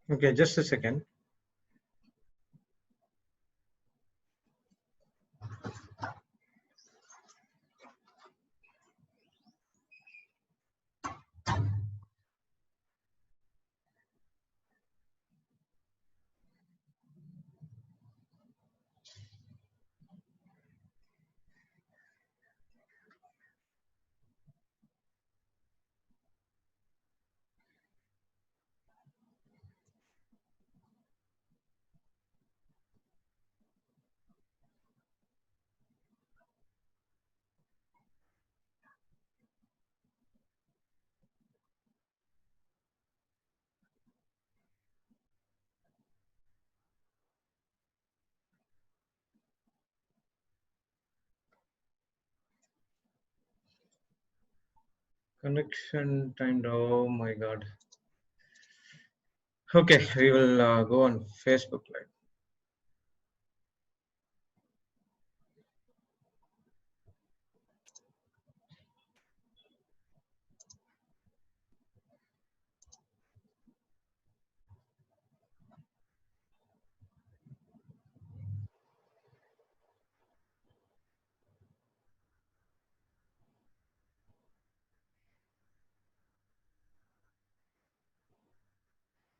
Okay, just a second. Connection time. Oh my God. Okay, we will go on Facebook Live.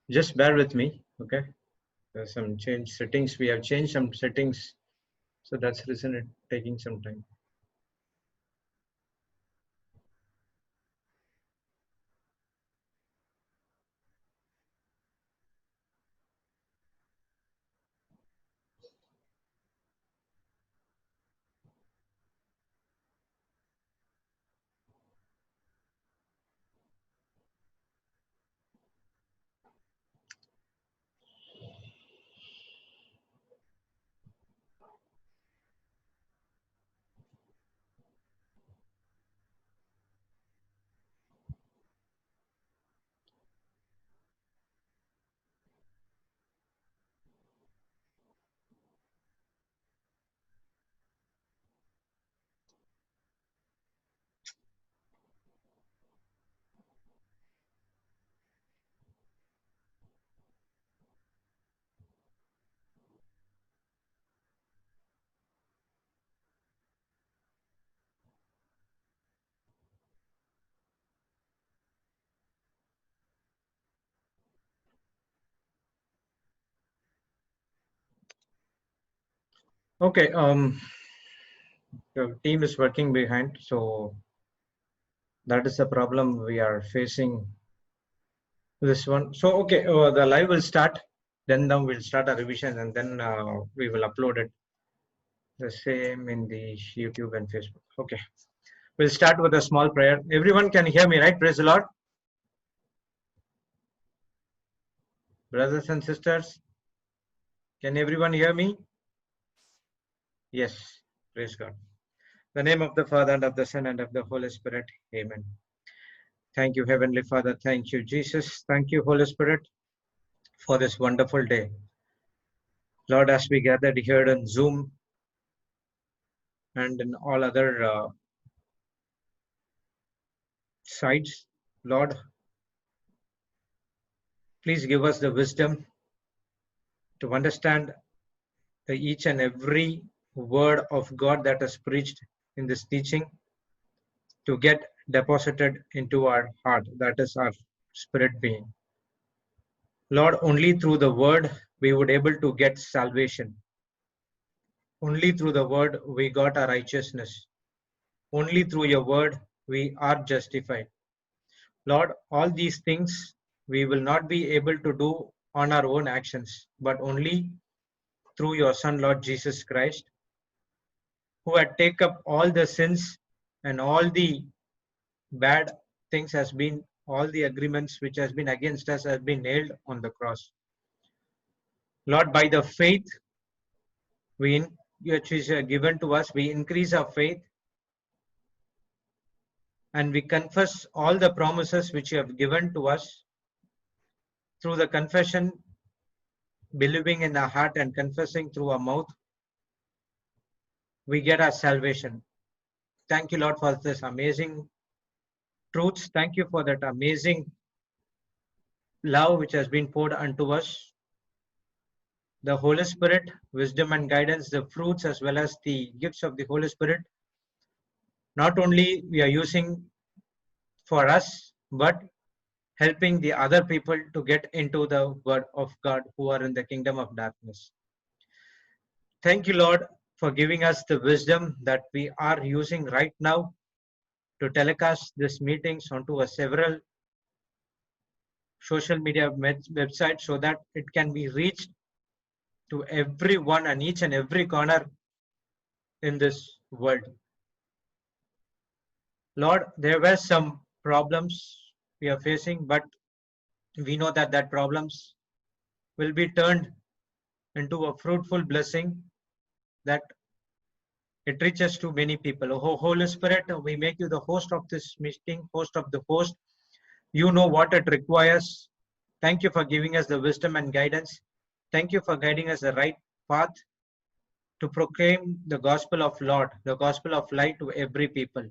Just bear with me, okay? There's some change settings. We have changed some settings, so that's the reason it's taking some time. Okay, the team is working behind, so that is the problem we are facing this one. So okay, the live will start, then we'll start a revision, and then we will upload it the same in the YouTube and Facebook. Okay, we'll start with a small prayer. Everyone can hear me, right? Praise the Lord. Brothers and sisters, can everyone hear me? Yes, praise God. In the name of the Father, and of the Son, and of the Holy Spirit. Amen. Thank you, Heavenly Father. Thank you, Jesus. Thank you, Holy Spirit, for this wonderful day. Lord, as we gathered here on Zoom and in all other sites, Lord, please give us the wisdom to understand each and every word of God that is preached in this teaching to get deposited into our heart, that is our spirit being. Lord, only through the word we would able to get salvation. Only through the word we got our righteousness. Only through your word we are justified. Lord, all these things we will not be able to do on our own actions, but only through your Son, Lord Jesus Christ, who had taken up all the sins and all the bad things has been, all the agreements which has been against us has been nailed on the cross. Lord, by the faith which is given to us, we increase our faith and we confess all the promises which you have given to us through the confession, believing in our heart and confessing through our mouth, we get our salvation. Thank you, Lord, for this amazing truths. Thank you for that amazing love which has been poured unto us, the Holy Spirit, wisdom and guidance, the fruits as well as the gifts of the Holy Spirit, not only we are using for us, but helping the other people to get into the word of God who are in the kingdom of darkness. Thank you, Lord, for giving us the wisdom that we are using right now to telecast these meetings onto a several social media websites so that it can be reached to everyone and each and every corner in this world. Lord, there were some problems we are facing, but we know that problems will be turned into a fruitful blessing that it reaches to many people. Oh, Holy Spirit, we make you the host of this meeting, host of the host. You know what it requires. Thank you for giving us the wisdom and guidance. Thank you for guiding us the right path to proclaim the gospel of Lord, the gospel of light to every people.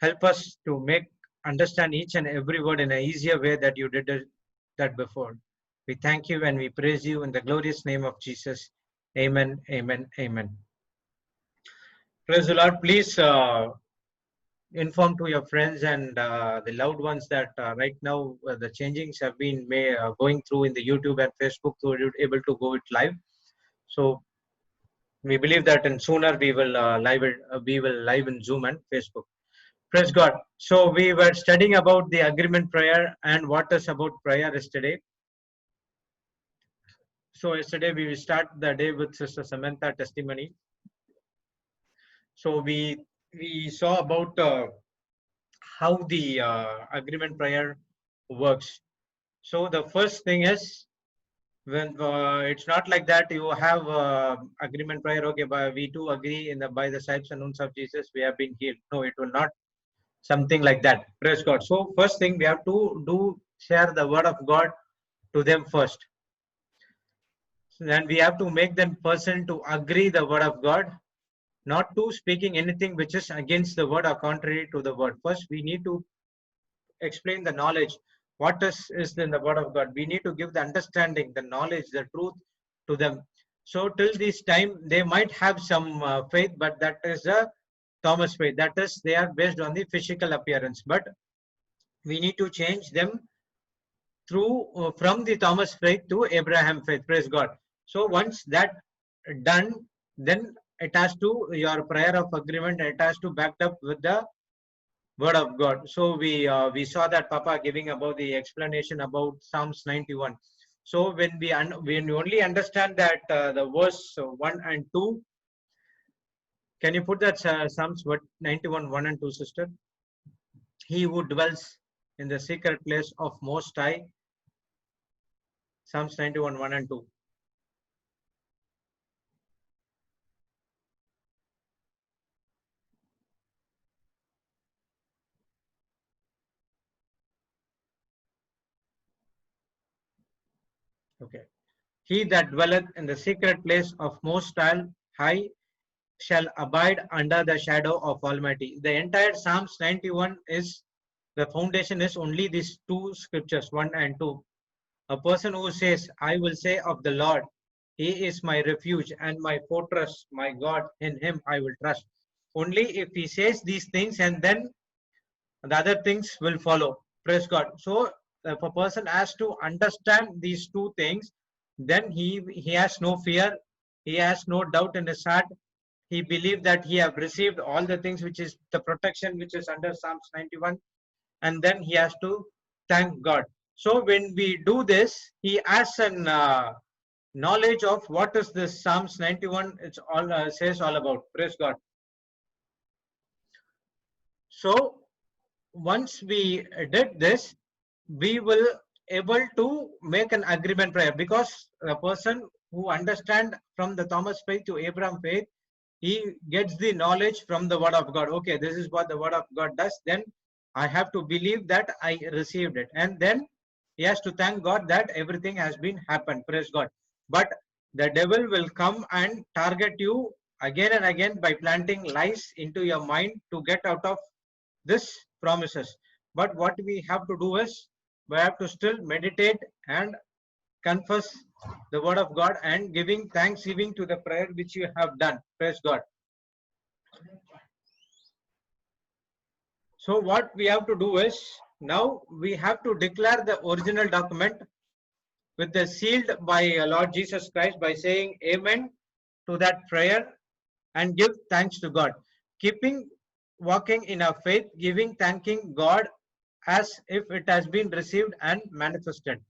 Help us to make understand each and every word in an easier way that you did that before. We thank you and we praise you in the glorious name of Jesus. Amen, amen, amen. Praise the Lord. Please inform to your friends and the loved ones that right now the changings have been going through in the YouTube and Facebook, so you're able to go it live. So we believe that in sooner we will live in Zoom and Facebook. Praise God. So we were studying about the agreement prayer and what is about prayer yesterday. So yesterday we will start the day with Sister Samantha testimony. So we saw about how the agreement prayer works. So the first thing is, when it's not like that you have agreement prayer, okay, but we do agree in the by the stripes and wounds of Jesus we have been healed. No, it will not something like that. Praise God. So first thing we have to share the word of God to them first. Then we have to make them person to agree the word of God, not to speaking anything which is against the word or contrary to the word. First, we need to explain the knowledge. What is in the word of God? We need to give the understanding, the knowledge, the truth to them. So till this time, they might have some faith, but that is a Thomas faith. That is, they are based on the physical appearance. But we need to change them through from the Thomas faith to Abraham faith. Praise God. So once that done, then it has to your prayer of agreement. It has to backed up with the word of God. So we saw that Papa giving about the explanation about Psalms 91. So when we only understand that the verse 1 and 2, can you put that Psalms 91 1 and 2, sister? He who dwells in the secret place of Most High. Psalms 91 1 and 2. Okay. He that dwelleth in the secret place of Most High shall abide under the shadow of Almighty. The entire Psalms 91 is, the foundation is only these two scriptures, 1 and 2. A person who says, I will say of the Lord, He is my refuge and my fortress, my God, in Him I will trust. Only if he says these things, and then the other things will follow. Praise God. So if a person has to understand these two things, then he has no fear, he has no doubt in his heart. He believes that he have received all the things which is the protection which is under Psalms 91, and then he has to thank God. So when we do this, he has an knowledge of what is this Psalms 91. It's all says all about. Praise God. So once we did this, we will able to make an agreement prayer, because a person who understand from the Thomas faith to Abraham faith, he gets the knowledge from the word of God. Okay, this is what the word of God does. Then I have to believe that I received it, and then he has to thank God that everything has been happened. Praise God. But the devil will come and target you again and again by planting lies into your mind to get out of this promises. But what we have to do is we have to still meditate and confess the word of God and giving thanksgiving to the prayer which you have done. Praise God. So what we have to do is, now we have to declare the original document with the sealed by Lord Jesus Christ by saying amen to that prayer and give thanks to God. Keeping walking in our faith, giving thanking God as if it has been received and manifested.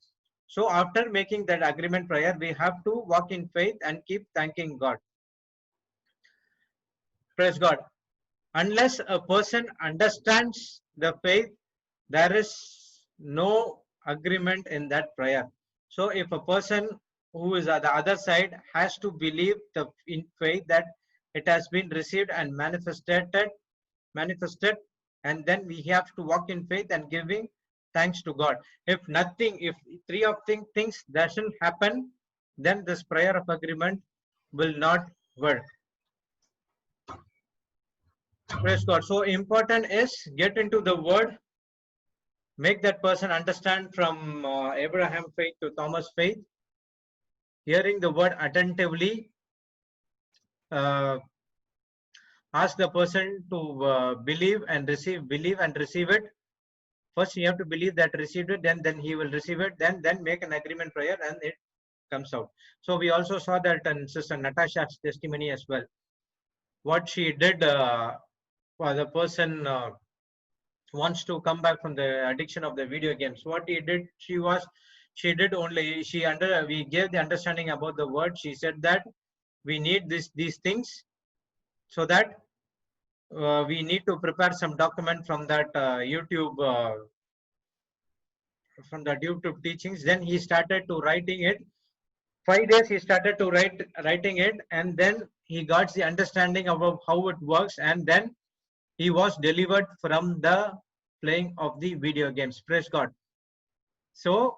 So after making that agreement prayer, we have to walk in faith and keep thanking God. Praise God. Unless a person understands the faith, there is no agreement in that prayer. So if a person who is at the other side has to believe in faith that it has been received and manifested, and then we have to walk in faith and giving thanks to God. If nothing, if three of things doesn't happen, then this prayer of agreement will not work. Praise God. So important is get into the word, make that person understand from Abraham faith to Thomas faith, hearing the word attentively, uh, ask the person to believe and receive it. First you have to believe that received it, then he will receive it, then make an agreement prayer and it comes out. So we also saw that in Sister Natasha's testimony as well. What she did for the person wants to come back from the addiction of the video games. What he did, we gave the understanding about the word. She said that we need these things, so that we need to prepare some document from that YouTube teachings. Then he started to writing it. 5 days he started to writing it, and then he got the understanding about how it works, and then he was delivered from the playing of the video games. Praise God. So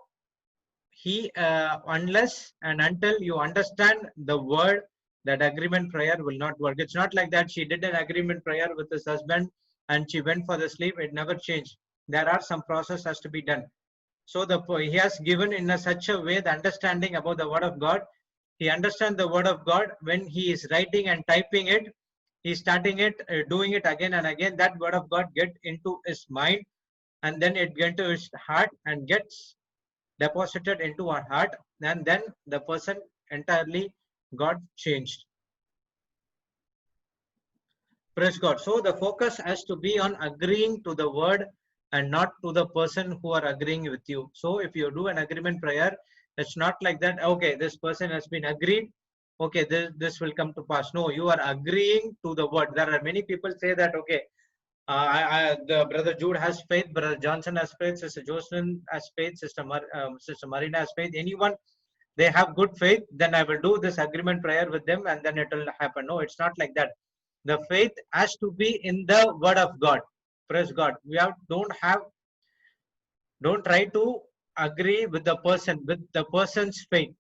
he unless and until you understand the word, that agreement prayer will not work. It's not like that she did an agreement prayer with his husband and she went for the sleep. It never changed. There are some process has to be done. So he has given in such a way the understanding about the word of God. He understands the word of God when he is writing and typing it. He's starting it, doing it again and again. That word of God get into his mind, and then it get into his heart and gets deposited into our heart, and then the person entirely got changed. Praise God. So the focus has to be on agreeing to the word and not to the person who are agreeing with you. So if you do an agreement prayer, it's not like that, okay, this person has been agreed, okay, this will come to pass. No, you are agreeing to the word. There are many people say that, okay, the Brother Jude has faith, Brother Johnson has faith, Sister Jocelyn has faith, Sister Marina has faith. Anyone, they have good faith, then I will do this agreement prayer with them and then it will happen. No, it's not like that. The faith has to be in the word of God. Praise God. Don't try to agree with the person's faith.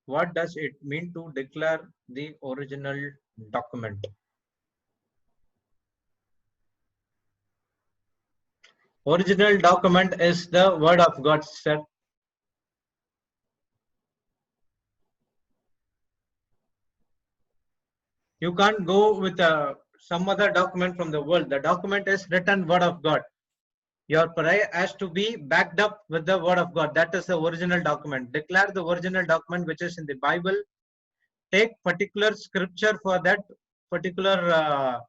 What does it mean to declare the original document? Original document is the word of God, sir. You can't go with some other document from the world. The document is written word of God. Your prayer has to be backed up with the word of God. That is the original document. Declare the original document which is in the Bible. Take particular scripture for that particular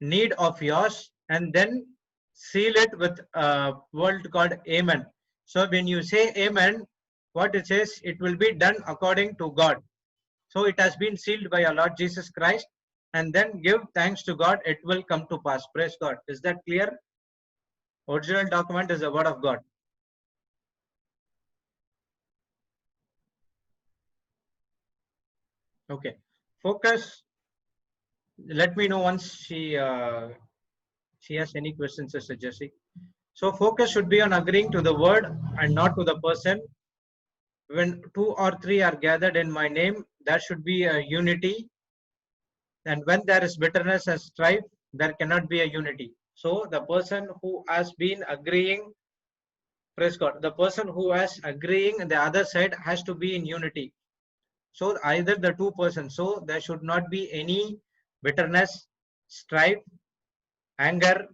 need of yours, and then seal it with a word called Amen. So when you say Amen, what it says, it will be done according to God. So it has been sealed by our Lord Jesus Christ, and then give thanks to God, it will come to pass. Praise God. Is that clear? Original document is the word of God. Okay. Focus. Let me know once she has any questions, Sister Jessie. So focus should be on agreeing to the word and not to the person. When 2 or 3 are gathered in my name, there should be a unity. And when there is bitterness and strife, there cannot be a unity. So the person who has been agreeing, praise God, the person who has agreeing and the other side has to be in unity. So either the two persons, so there should not be any bitterness, strife, anger,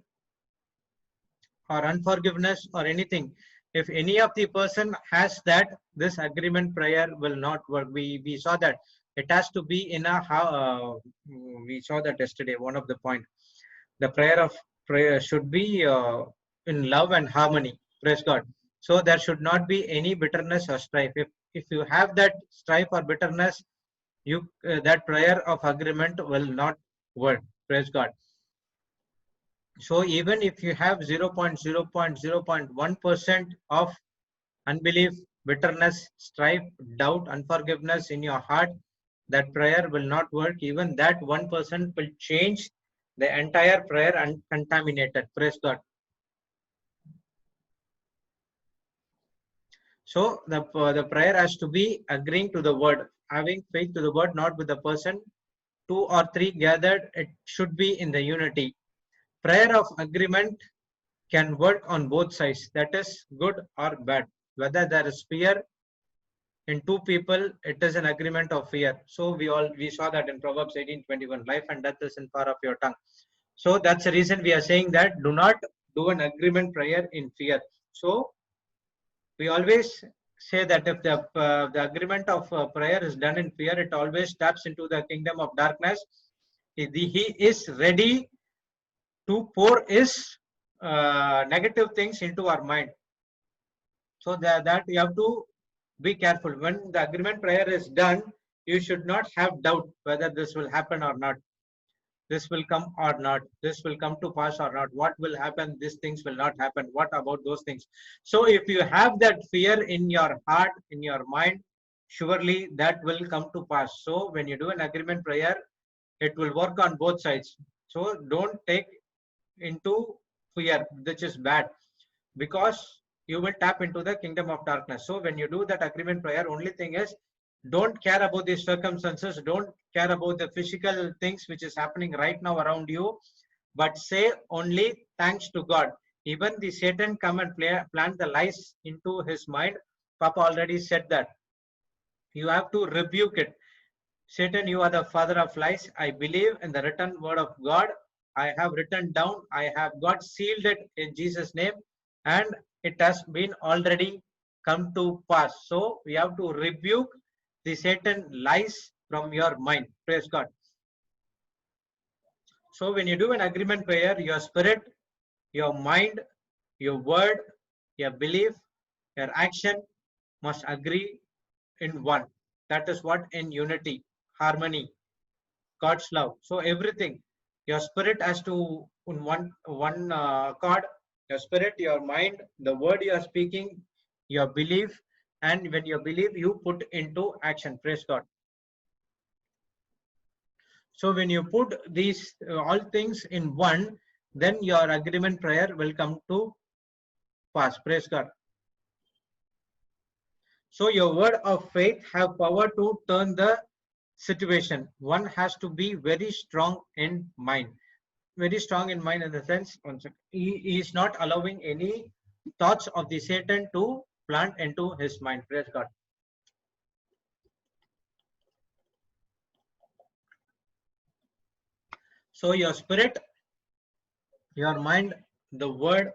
or unforgiveness or anything. If any of the person has that, this agreement prayer will not work. We saw that it has to be in a we saw that yesterday, one of the point. The prayer should be in love and harmony. Praise God. So there should not be any bitterness or strife. If you have that strife or bitterness, you that prayer of agreement will not work. Praise God. So even if you have 0.0.0.1% of unbelief, bitterness, strife, doubt, unforgiveness in your heart, that prayer will not work. Even that 1% will change the entire prayer and contaminated. Praise God. So the prayer has to be agreeing to the word, having faith to the word, not with the person. 2 or 3 gathered, it should be in the unity. Prayer of agreement can work on both sides, that is good or bad. Whether there is fear in two people, it is an agreement of fear. So we saw that in Proverbs 18:21, life and death is in power of your tongue. So that's the reason we are saying that do not do an agreement prayer in fear. So we always say that if the agreement of prayer is done in fear, it always taps into the kingdom of darkness. He is ready to pour his negative things into our mind. So that you have to be careful. When the agreement prayer is done, you should not have doubt whether this will happen or not. This will come or not. This will come to pass or not. What will happen? These things will not happen. What about those things? So if you have that fear in your heart, in your mind, surely that will come to pass. So when you do an agreement prayer, it will work on both sides. So don't take into fear, which is bad, because you will tap into the kingdom of darkness. So when you do that agreement prayer, only thing is don't care about the circumstances, don't care about the physical things which is happening right now around you, but say only thanks to God. Even the Satan come and plant the lies into his mind. Papa already said that you have to rebuke it. Satan, you are the father of lies. I believe in the written word of God. I have written down, I have got sealed it in Jesus' name, and it has been already come to pass. So we have to rebuke the Satan lies from your mind. Praise God. So when you do an agreement prayer, your spirit, your mind, your word, your belief, your action must agree in one. That is what in unity, harmony, God's love. So everything, your spirit has to in one chord. Your spirit, your mind, the word you are speaking, your belief, and when you believe, you put into action. Praise God. So when you put these all things in one, then your agreement prayer will come to pass. Praise God. So your word of faith have power to turn the situation. One has to be very strong in mind. Very strong in mind in the sense, he is not allowing any thoughts of the Satan to plant into his mind. Praise God. So your spirit, your mind, the word,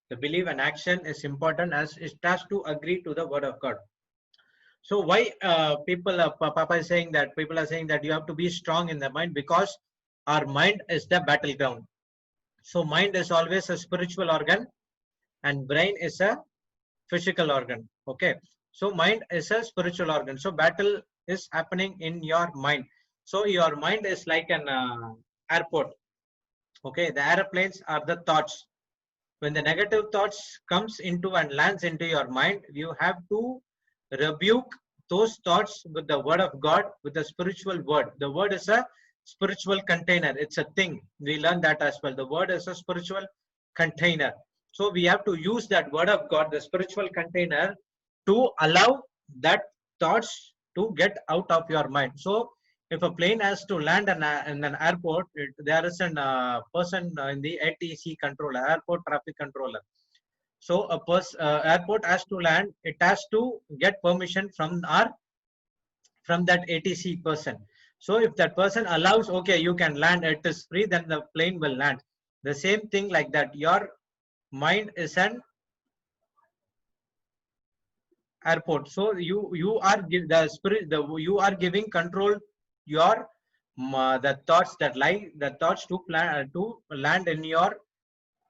the belief and action is important as it has to agree to the word of God. So why Papa is saying that people are saying that you have to be strong in the mind, because our mind is the battleground. So mind is always a spiritual organ and brain is a physical organ. Okay. So mind is a spiritual organ. So battle is happening in your mind. So your mind is like an airport. Okay. The airplanes are the thoughts. When the negative thoughts comes into and lands into your mind, you have to rebuke those thoughts with the word of God, with the spiritual word. The word is a spiritual container. It's a thing. We learn that as well. The word is a spiritual container. So we have to use that word of God, the spiritual container, to allow that thoughts to get out of your mind. So if a plane has to land in an airport, there is a person in the ATC controller, airport traffic controller. So a airport has to land, it has to get permission from that ATC person. So if that person allows, okay, you can land, it is free, then the plane will land. The same thing like that. Your mind is an airport. So you are the spirit, you are giving control your the thoughts to plan to land in your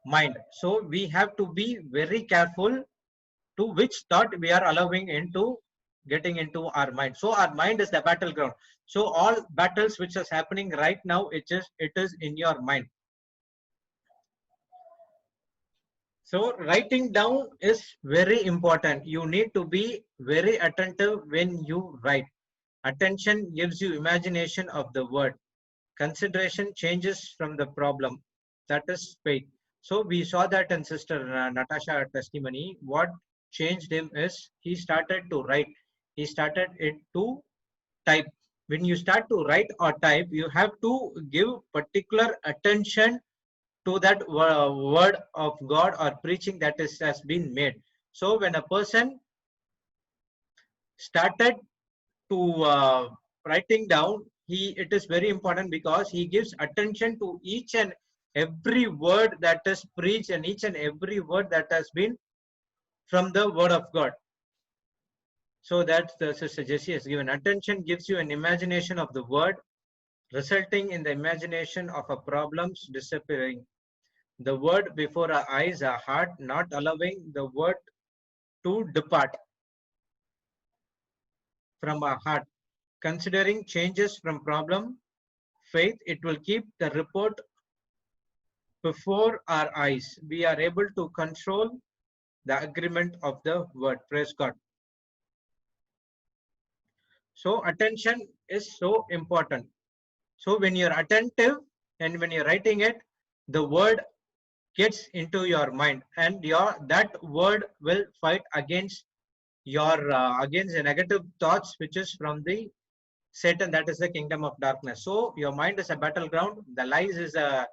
mind. So we have to be very careful to which thought we are allowing into getting into our mind. So our mind is the battleground. So all battles which is happening right now, it is in your mind. So writing down is very important. You need to be very attentive when you write. Attention gives you imagination of the word. Consideration changes from the problem. That is faith. So we saw that in Sister Natasha testimony. What changed him is he started to write. He started it to type. When you start to write or type, you have to give particular attention to that word of God or preaching that has been made. So when a person started to writing down, it is very important because he gives attention to each and every word that is preached and each and every word that has been from the word of God. So that the Sister Jessie has given. Attention gives you an imagination of the word, resulting in the imagination of a problems disappearing. The word before our eyes, our heart, not allowing the word to depart from our heart. Considering changes from problem, faith, it will keep the report before our eyes. We are able to control the agreement of the word. Praise God. So attention is so important. So when you're attentive and when you're writing it, the word gets into your mind, and that word will fight against against the negative thoughts which is from the Satan, that is the kingdom of darkness. So your mind is a battleground. The lies is a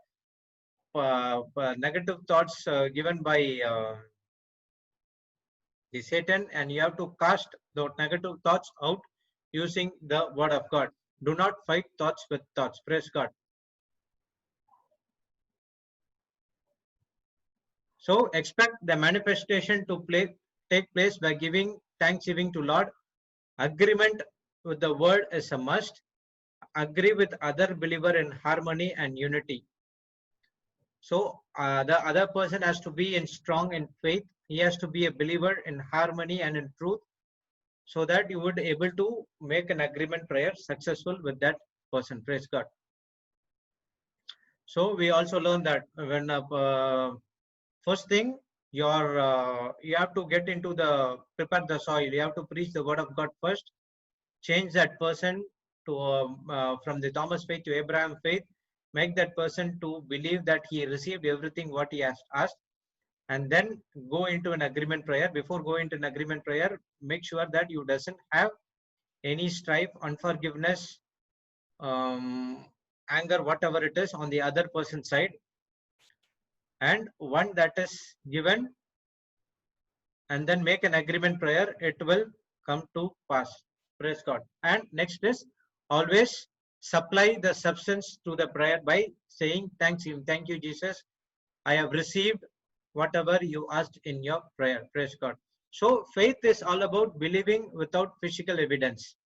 negative thoughts given by the Satan, and you have to cast those negative thoughts out using the word of God. Do not fight thoughts with thoughts. Praise God. So expect the manifestation to take place by giving thanksgiving to Lord. Agreement with the word is a must. Agree with other believer in harmony and unity. So the other person has to be strong in faith. He has to be a believer in harmony and in truth, so that you would able to make an agreement prayer successful with that person. Praise God. So we also learn that when first thing you have to get into prepare the soil. You have to preach the word of God first. Change that person to from the Thomas faith to Abraham faith. Make that person to believe that he received everything what he has asked, and then go into an agreement prayer. Before going into an agreement prayer, make sure that you doesn't have any strife, unforgiveness, anger, whatever it is on the other person's side, and one that is given, and then make an agreement prayer, it will come to pass. Praise God. And next is always supply the substance to the prayer by saying thanks him. Thank you, Jesus. I have received whatever you asked in your prayer. Praise God. So faith is all about believing without physical evidence.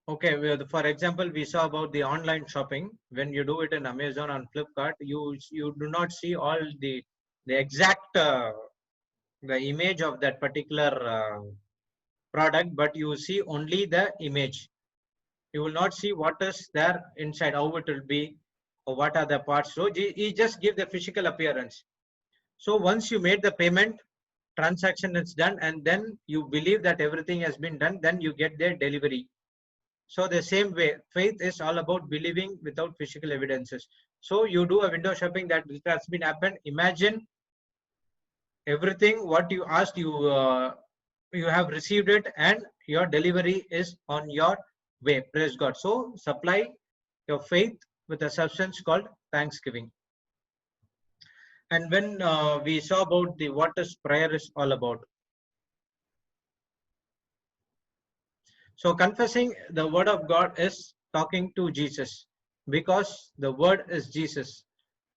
Okay, for example, we saw about the online shopping. When you do it in Amazon and Flipkart, you do not see all the exact the image of that particular product, but you see only the image. You will not see what is there inside, how it will be, or what are the parts. So you just give the physical appearance. So once you made the payment, transaction is done, and then you believe that everything has been done, then you get their delivery. So the same way, faith is all about believing without physical evidences. So you do a window shopping that has been happened. Imagine everything what you asked, you have received it, and your delivery is on your way. Praise God. So supply your faith with a substance called thanksgiving. And when we saw about the what is prayer is all about. So confessing the word of God is talking to Jesus, because the word is Jesus.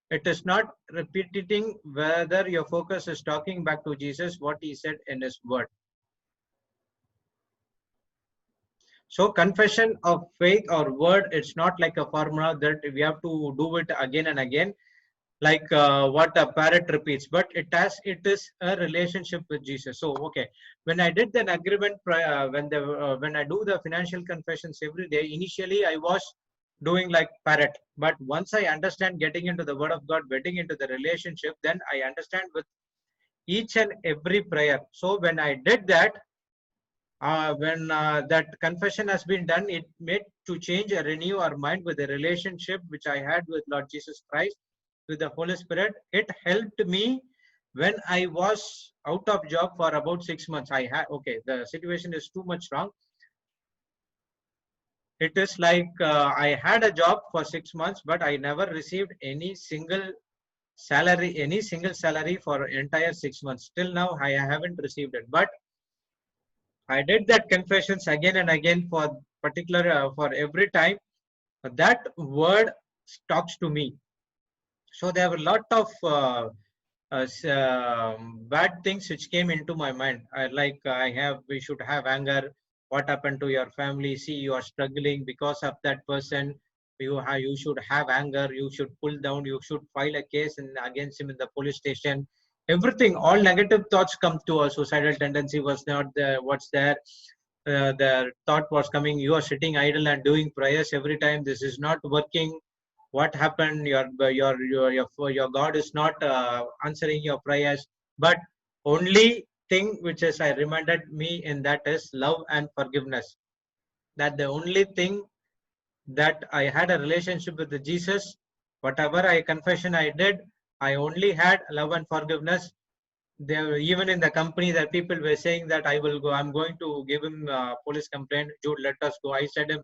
It is not repeating whether your focus is talking back to Jesus what he said in his word. So confession of faith or word, it's not like a formula that we have to do it again and again, like what a parrot repeats, but it is a relationship with Jesus. So okay, when I did an agreement, when I do the financial confessions every day, initially I was doing like parrot, but once I understand getting into the word of God, getting into the relationship, then I understand with each and every prayer. So when I did that, when that confession has been done, it made to change or renew our mind with the relationship which I had with Lord Jesus Christ, with the Holy Spirit. It helped me when I was out of job for about 6 months. I had, okay, the situation is too much wrong. It is like I had a job for 6 months, but I never received any single salary for entire 6 months. Till now, I haven't received it. But I did that confessions again and again for particular for every time. That word talks to me. So there were a lot of bad things which came into my mind. We should have anger. What happened to your family? See, you are struggling because of that person. You should have anger. You should pull down. You should file a case against him in the police station. Everything, all negative thoughts come to us. Suicidal tendency was not there. What's there? The thought was coming. You are sitting idle and doing prayers every time. This is not working. What happened? Your God is not answering your prayers. But only thing which is I reminded me in that is love and forgiveness. That the only thing that I had a relationship with the Jesus. Whatever I confession I did, I only had love and forgiveness. There, even in the company, that people were saying that I will go. I'm going to give him police complaint. Jude, let us go. I said him,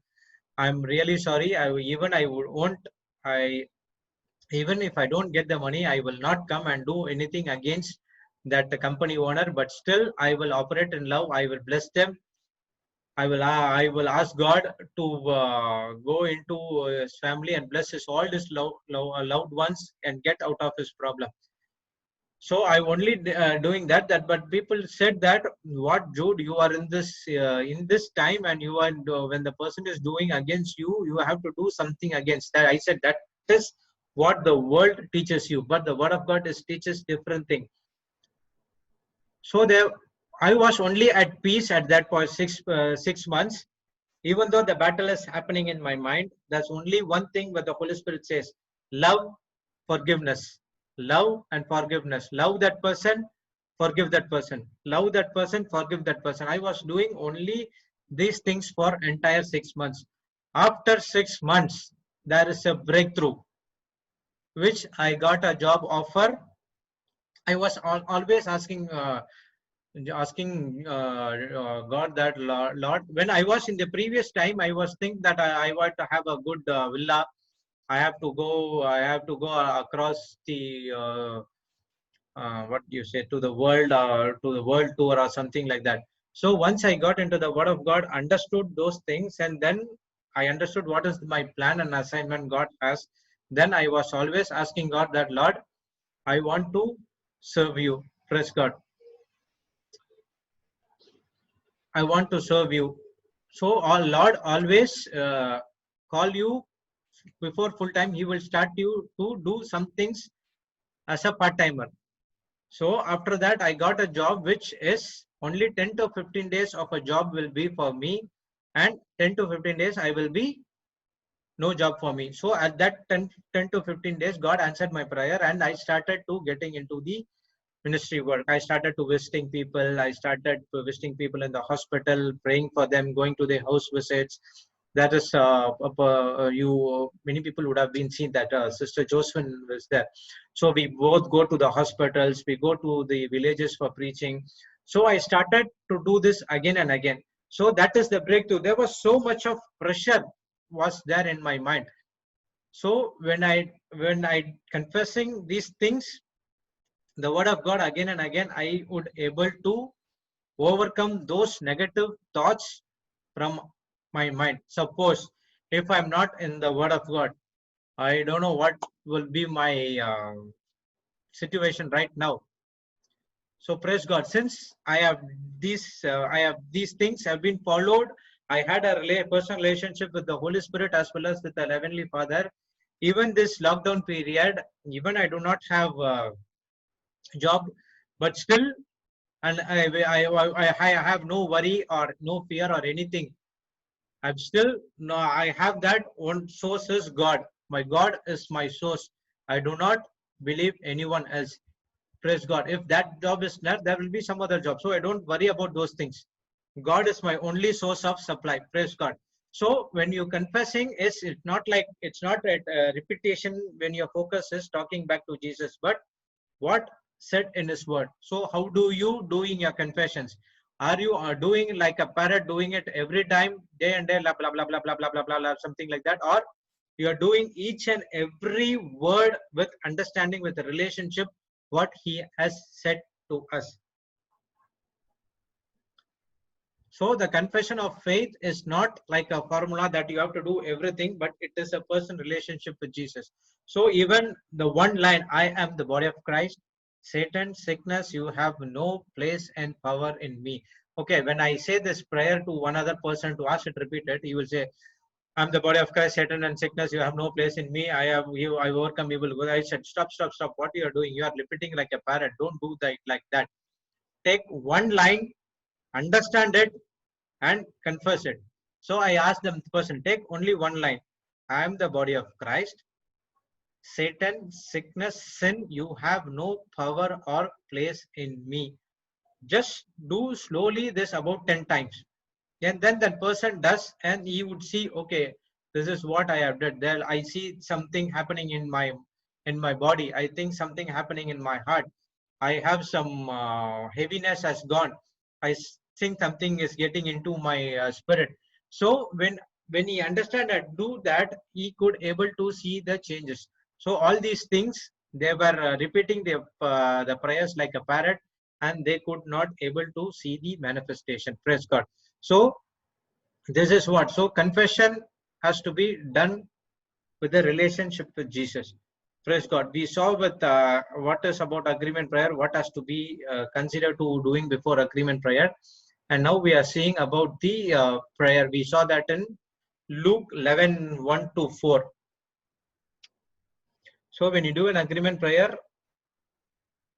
I'm really sorry. I won't. I even if I don't get the money, I will not come and do anything against that the company owner. But still, I will operate in love. I will bless them. I will ask God to go into his family and bless all his loved ones and get out of his problem. So I only doing that. But people said that, what, Jude, you are in this time, and you are when the person is doing against you, you have to do something against that. I said that is what the world teaches you, but the word of God is teaches different thing. So there, I was only at peace at that point, 6 months. Even though the battle is happening in my mind, that's only one thing where the Holy Spirit says, love, forgiveness, love and forgiveness. Love that person, forgive that person. Love that person, forgive that person. I was doing only these things for entire 6 months. After 6 months, there is a breakthrough, which I got a job offer. I was always asking God that, Lord, when I was in the previous time, I was think that I want to have a good villa. I have to go across the what do you say, to the world, to the world tour or something like that. So once I got into the word of God, understood those things, and then I understood what is my plan and assignment God has. Then I was always asking God that, Lord, I want to serve you. Praise God. I want to serve you. So our Lord always call you before full time. He will start you to do some things as a part timer. So after that, I got a job which is only 10 to 15 days of a job will be for me, and 10 to 15 days I will be no job for me. So at that 10 to 15 days, God answered my prayer, and I started to getting into the ministry work. I started to visiting people. I started to visiting people in the hospital, praying for them, going to their house visits. That is, you many people would have been seen that Sister Josephine was there. So we both go to the hospitals. We go to the villages for preaching. So I started to do this again and again. So that is the breakthrough. There was so much of pressure was there in my mind. So when I confessing these things, the word of God again and again, I would able to overcome those negative thoughts from my mind. Suppose if I'm not in the word of God, I don't know what will be my situation right now. So praise God. Since I have these things have been followed. I had a personal relationship with the Holy Spirit as well as with the Heavenly Father. Even this lockdown period, even I do not have a job, but still, and I have no worry or no fear or anything. I'm still no. I have that one source is God. My God is my source. I do not believe anyone else. Praise God. If that job is not, there will be some other job. So I don't worry about those things. God is my only source of supply. Praise God. So when you confessing, it's not like it's not a repetition when your focus is talking back to Jesus, but what said in His word. So how do you doing your confessions? Are you doing like a parrot, doing it every time, day and day, blah blah blah blah blah blah blah blah, blah something like that, or you are doing each and every word with understanding, with a relationship, what He has said to us? So the confession of faith is not like a formula that you have to do everything, but it is a personal relationship with Jesus. So even the one line, I am the body of Christ, Satan, sickness, you have no place and power in me. Okay, when I say this prayer to one other person to ask it repeated, he will say, I'm the body of Christ, Satan and sickness, you have no place in me. I overcome evil. I said, stop. What you are doing? You are repeating like a parrot. Don't do that like that. Take one line, understand it, and confess it. So I asked the person, take only one line. I am the body of Christ. Satan, sickness, sin, you have no power or place in me. Just do slowly this about 10 times. And then that person does, and he would see, okay, this is what I have done. There I see something happening in my body. I think something happening in my heart. I have some heaviness has gone. I think something is getting into my spirit. So when he understand and do that, he could able to see the changes. So all these things they were repeating the prayers like a parrot, and they could not able to see the manifestation. Praise God. So this is what. So confession has to be done with the relationship with Jesus. Praise God. We saw with what is about agreement prayer, what has to be considered to doing before agreement prayer. And now we are seeing about the prayer. We saw that in Luke 11, 1 to 4. So when you do an agreement prayer,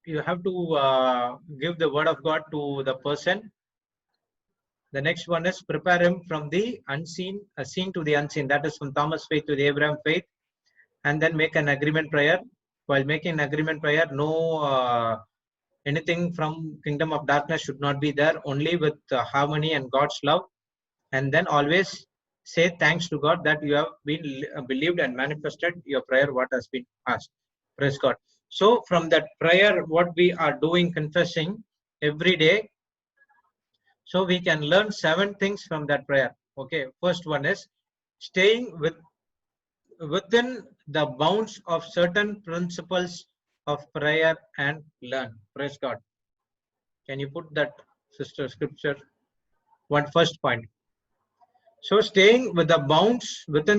you have to give the word of God to the person. The next one is prepare him from the unseen, seen to the unseen. That is from Thomas faith to the Abraham faith. And then make an agreement prayer. While making an agreement prayer, no anything from kingdom of darkness should not be there, only with harmony and God's love. And then always say thanks to God that you have been believed and manifested your prayer what has been asked. Praise God. So from that prayer what we are doing, confessing every day, so we can learn 7 things from that prayer. Okay, first one is staying within the bounds of certain principles of prayer and learn. Praise God. Can you put that, sister, scripture? One first point. So staying within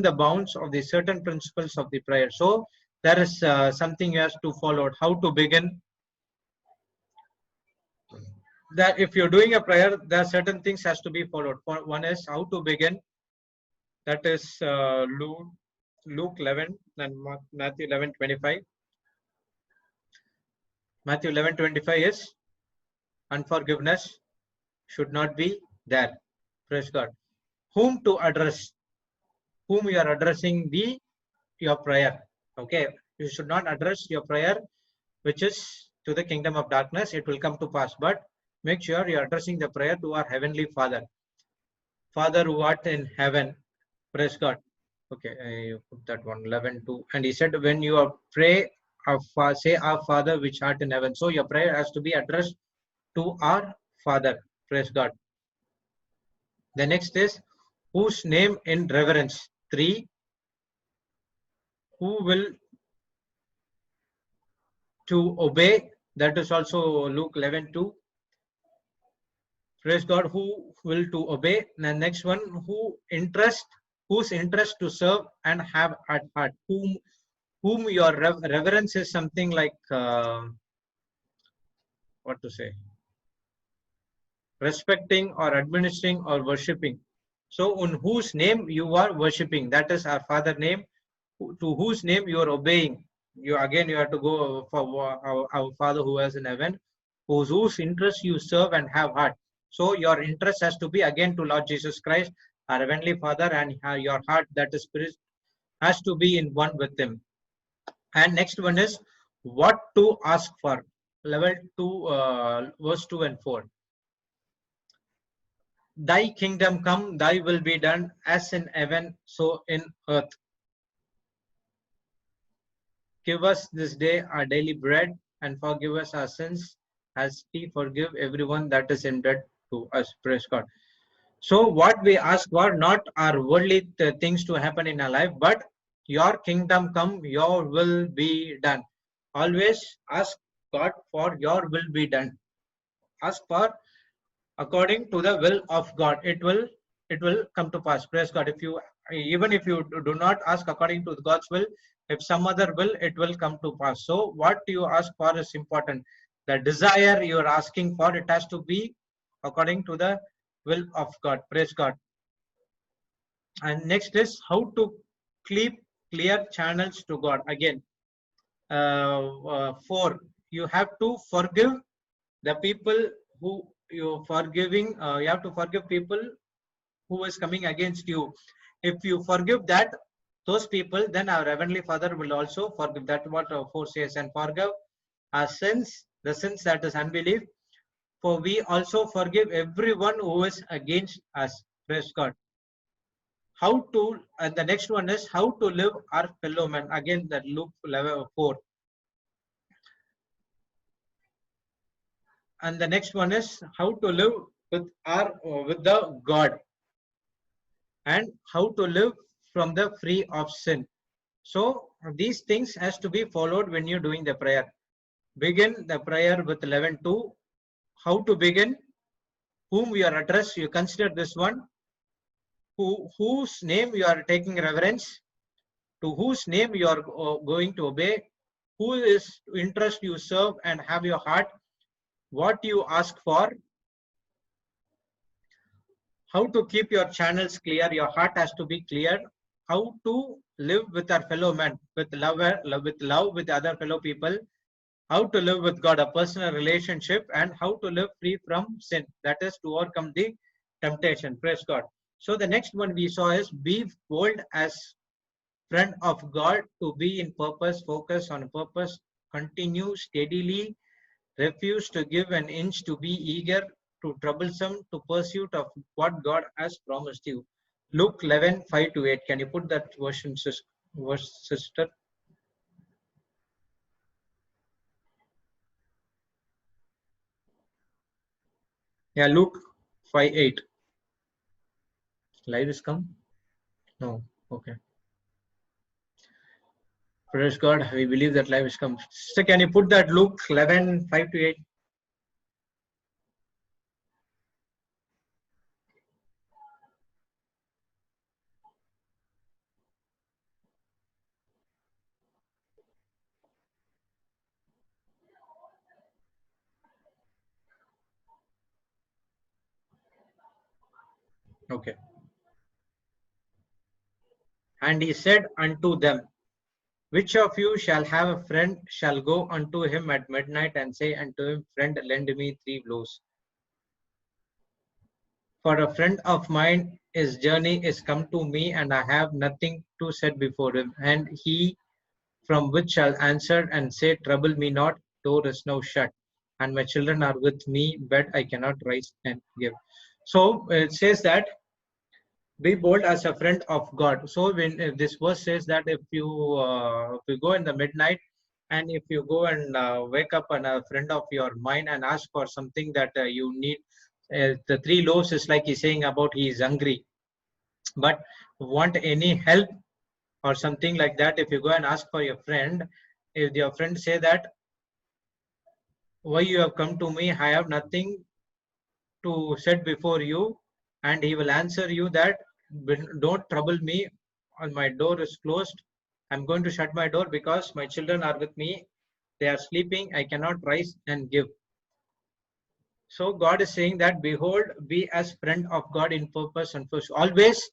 the bounds of the certain principles of the prayer. So there is something you have to follow. How to begin? That if you're doing a prayer, there are certain things has to be followed. One is how to begin. That is Luke 11 and Matthew 11:25. Matthew 11:25 is unforgiveness should not be there. Praise God. Whom to address? Whom you are addressing your prayer. Okay, you should not address your prayer which is to the kingdom of darkness. It will come to pass. But make sure you are addressing the prayer to our heavenly Father. Father who art in heaven. Praise God. Okay, you put that one 11:2. And he said, when you are pray, say our Father which art in heaven. So your prayer has to be addressed to our Father. Praise God. The next is whose name in reverence. 3. Who will to obey. That is also Luke 11:2. Praise God. Who will to obey. The next one, whose interest to serve and have at heart. Whom your reverence is something like what to say, respecting or administering or worshipping. So in whose name you are worshipping, that is our Father name, to whose name you are obeying. You have to go for our Father who is in heaven, whose interest you serve and have heart. So your interest has to be again to Lord Jesus Christ, our heavenly Father, and your heart, that is spirit, has to be in one with him. And next one is what to ask for. Level 2, verse 2 and 4. Thy kingdom come, thy will be done, as in heaven, so in earth. Give us this day our daily bread, and forgive us our sins, as we forgive everyone that is indebted to us. Praise God. So what we ask for, not our worldly things to happen in our life, but your kingdom come, your will be done. Always ask God for your will be done. Ask for according to the will of God. It will come to pass. Praise God. Even if you do not ask according to God's will, if some other will, it will come to pass. So what you ask for is important. The desire you are asking for, it has to be according to the will of God. Praise God. And next is how to keep clear channels to God. Again, 4. You have to forgive the people who you forgiving. You have to forgive people who is coming against you. If you forgive those people, then our heavenly Father will also forgive. That what 4 says, and forgive our sins, the sins that is unbelief. For we also forgive everyone who is against us. Praise God. How to, and the next one is how to live our fellow man. Again, that Luke 4. And the next one is how to live with the God, and how to live from the free of sin. So these things has to be followed when you're doing the prayer. Begin the prayer with 11:2. How to begin? Whom you are addressed, you consider this one. Whose name you are taking reverence, to whose name you are going to obey, who is interest you serve and have your heart, what you ask for, how to keep your channels clear, your heart has to be clear, how to live with our fellow man, with love with other fellow people, how to live with God, a personal relationship, and how to live free from sin, that is to overcome the temptation. Praise God. So the next one we saw is be bold as friend of God, to be in purpose, focus on purpose, continue steadily, refuse to give an inch, to be eager, to troublesome, to pursuit of what God has promised you. Luke 11:5-8. Can you put that verse, sister? Yeah, Luke 5:8. Live is come? No. Okay. Praise God. We believe that life is come. So can you put that Luke 11:5-8? Okay. And he said unto them, which of you shall have a friend, shall go unto him at midnight and say unto him, friend, lend me 3 blows. For a friend of mine, his journey is come to me, and I have nothing to set before him. And he from which shall answer and say, trouble me not, door is now shut, and my children are with me, bed I cannot rise and give. So it says that be bold as a friend of God. So when this verse says that if you go in the midnight, and if you go and wake up and a friend of your mind and ask for something that you need, The 3 loaves is like he's saying about he is hungry, but want any help or something like that. If you go and ask for your friend, if your friend say that, why you have come to me, I have nothing to set before you, and he will answer you that, don't trouble me, my door is closed, I'm going to shut my door because my children are with me, they are sleeping, I cannot rise and give. So God is saying that, behold, be as friend of God in purpose and first. Always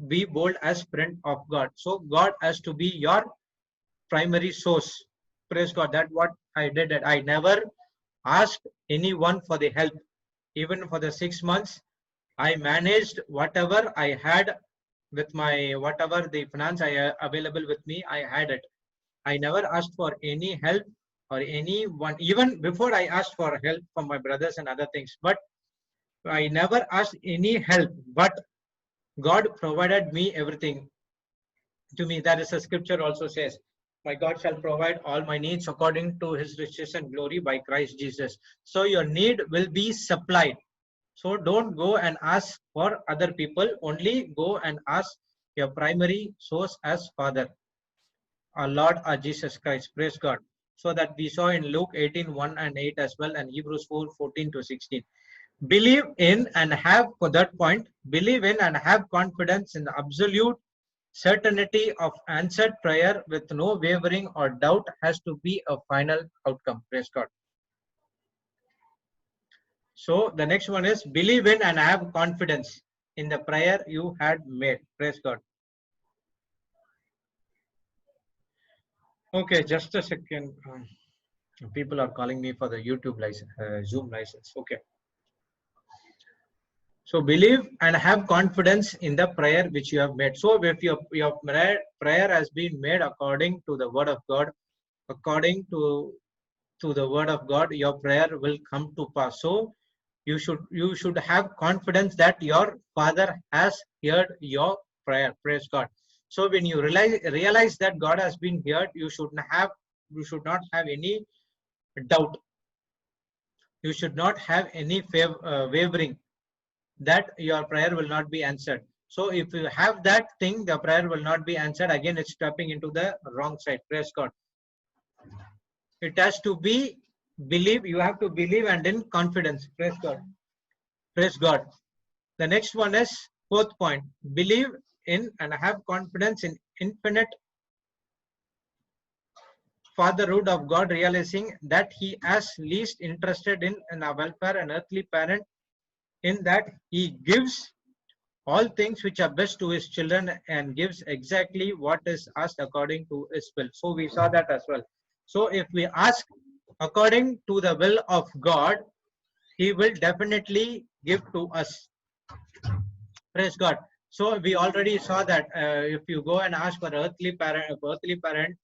be bold as friend of God. So God has to be your primary source. Praise God. That what I did. That I never asked anyone for the help. Even for the 6 months, I managed whatever I had with my whatever the finance I available with me. I had it. I never asked for any help or anyone. Even before I asked for help from my brothers and other things, but I never asked any help. But God provided me everything to me. That is a scripture also says, my God shall provide all my needs according to his riches and glory by Christ Jesus. So your need will be supplied. So don't go and ask for other people, only go and ask your primary source as Father, our Lord, our Jesus Christ. Praise God. So that we saw in Luke 18:1 and 8 as well, and Hebrews 4:14 to 16. Believe in and have, for that point, believe in and have confidence in the absolute certainty of answered prayer with no wavering or doubt has to be a final outcome. Praise God. So the next one is believe in and have confidence in the prayer you had made. Praise God. Okay, just a second. People are calling me for the YouTube license, Zoom license. Okay. So believe and have confidence in the prayer which you have made. So if your prayer has been made according to the word of God, according to the word of God, your prayer will come to pass. So you should have confidence that your Father has heard your prayer. Praise God. So when you realize that God has been heard, you should not have any doubt. You should not have any wavering that your prayer will not be answered. So if you have that thing, the prayer will not be answered. Again, it's stepping into the wrong side. Praise God. It has to be believe. You have to believe and in confidence. Praise God. Praise God. The next one is fourth point. Believe in and have confidence in infinite fatherhood of God, realizing that he is least interested in our welfare and earthly parent, in that he gives all things which are best to his children and gives exactly what is asked according to his will. So we saw that as well. So if we ask according to the will of God, he will definitely give to us. Praise God. So we already saw that if you go and ask for earthly parent,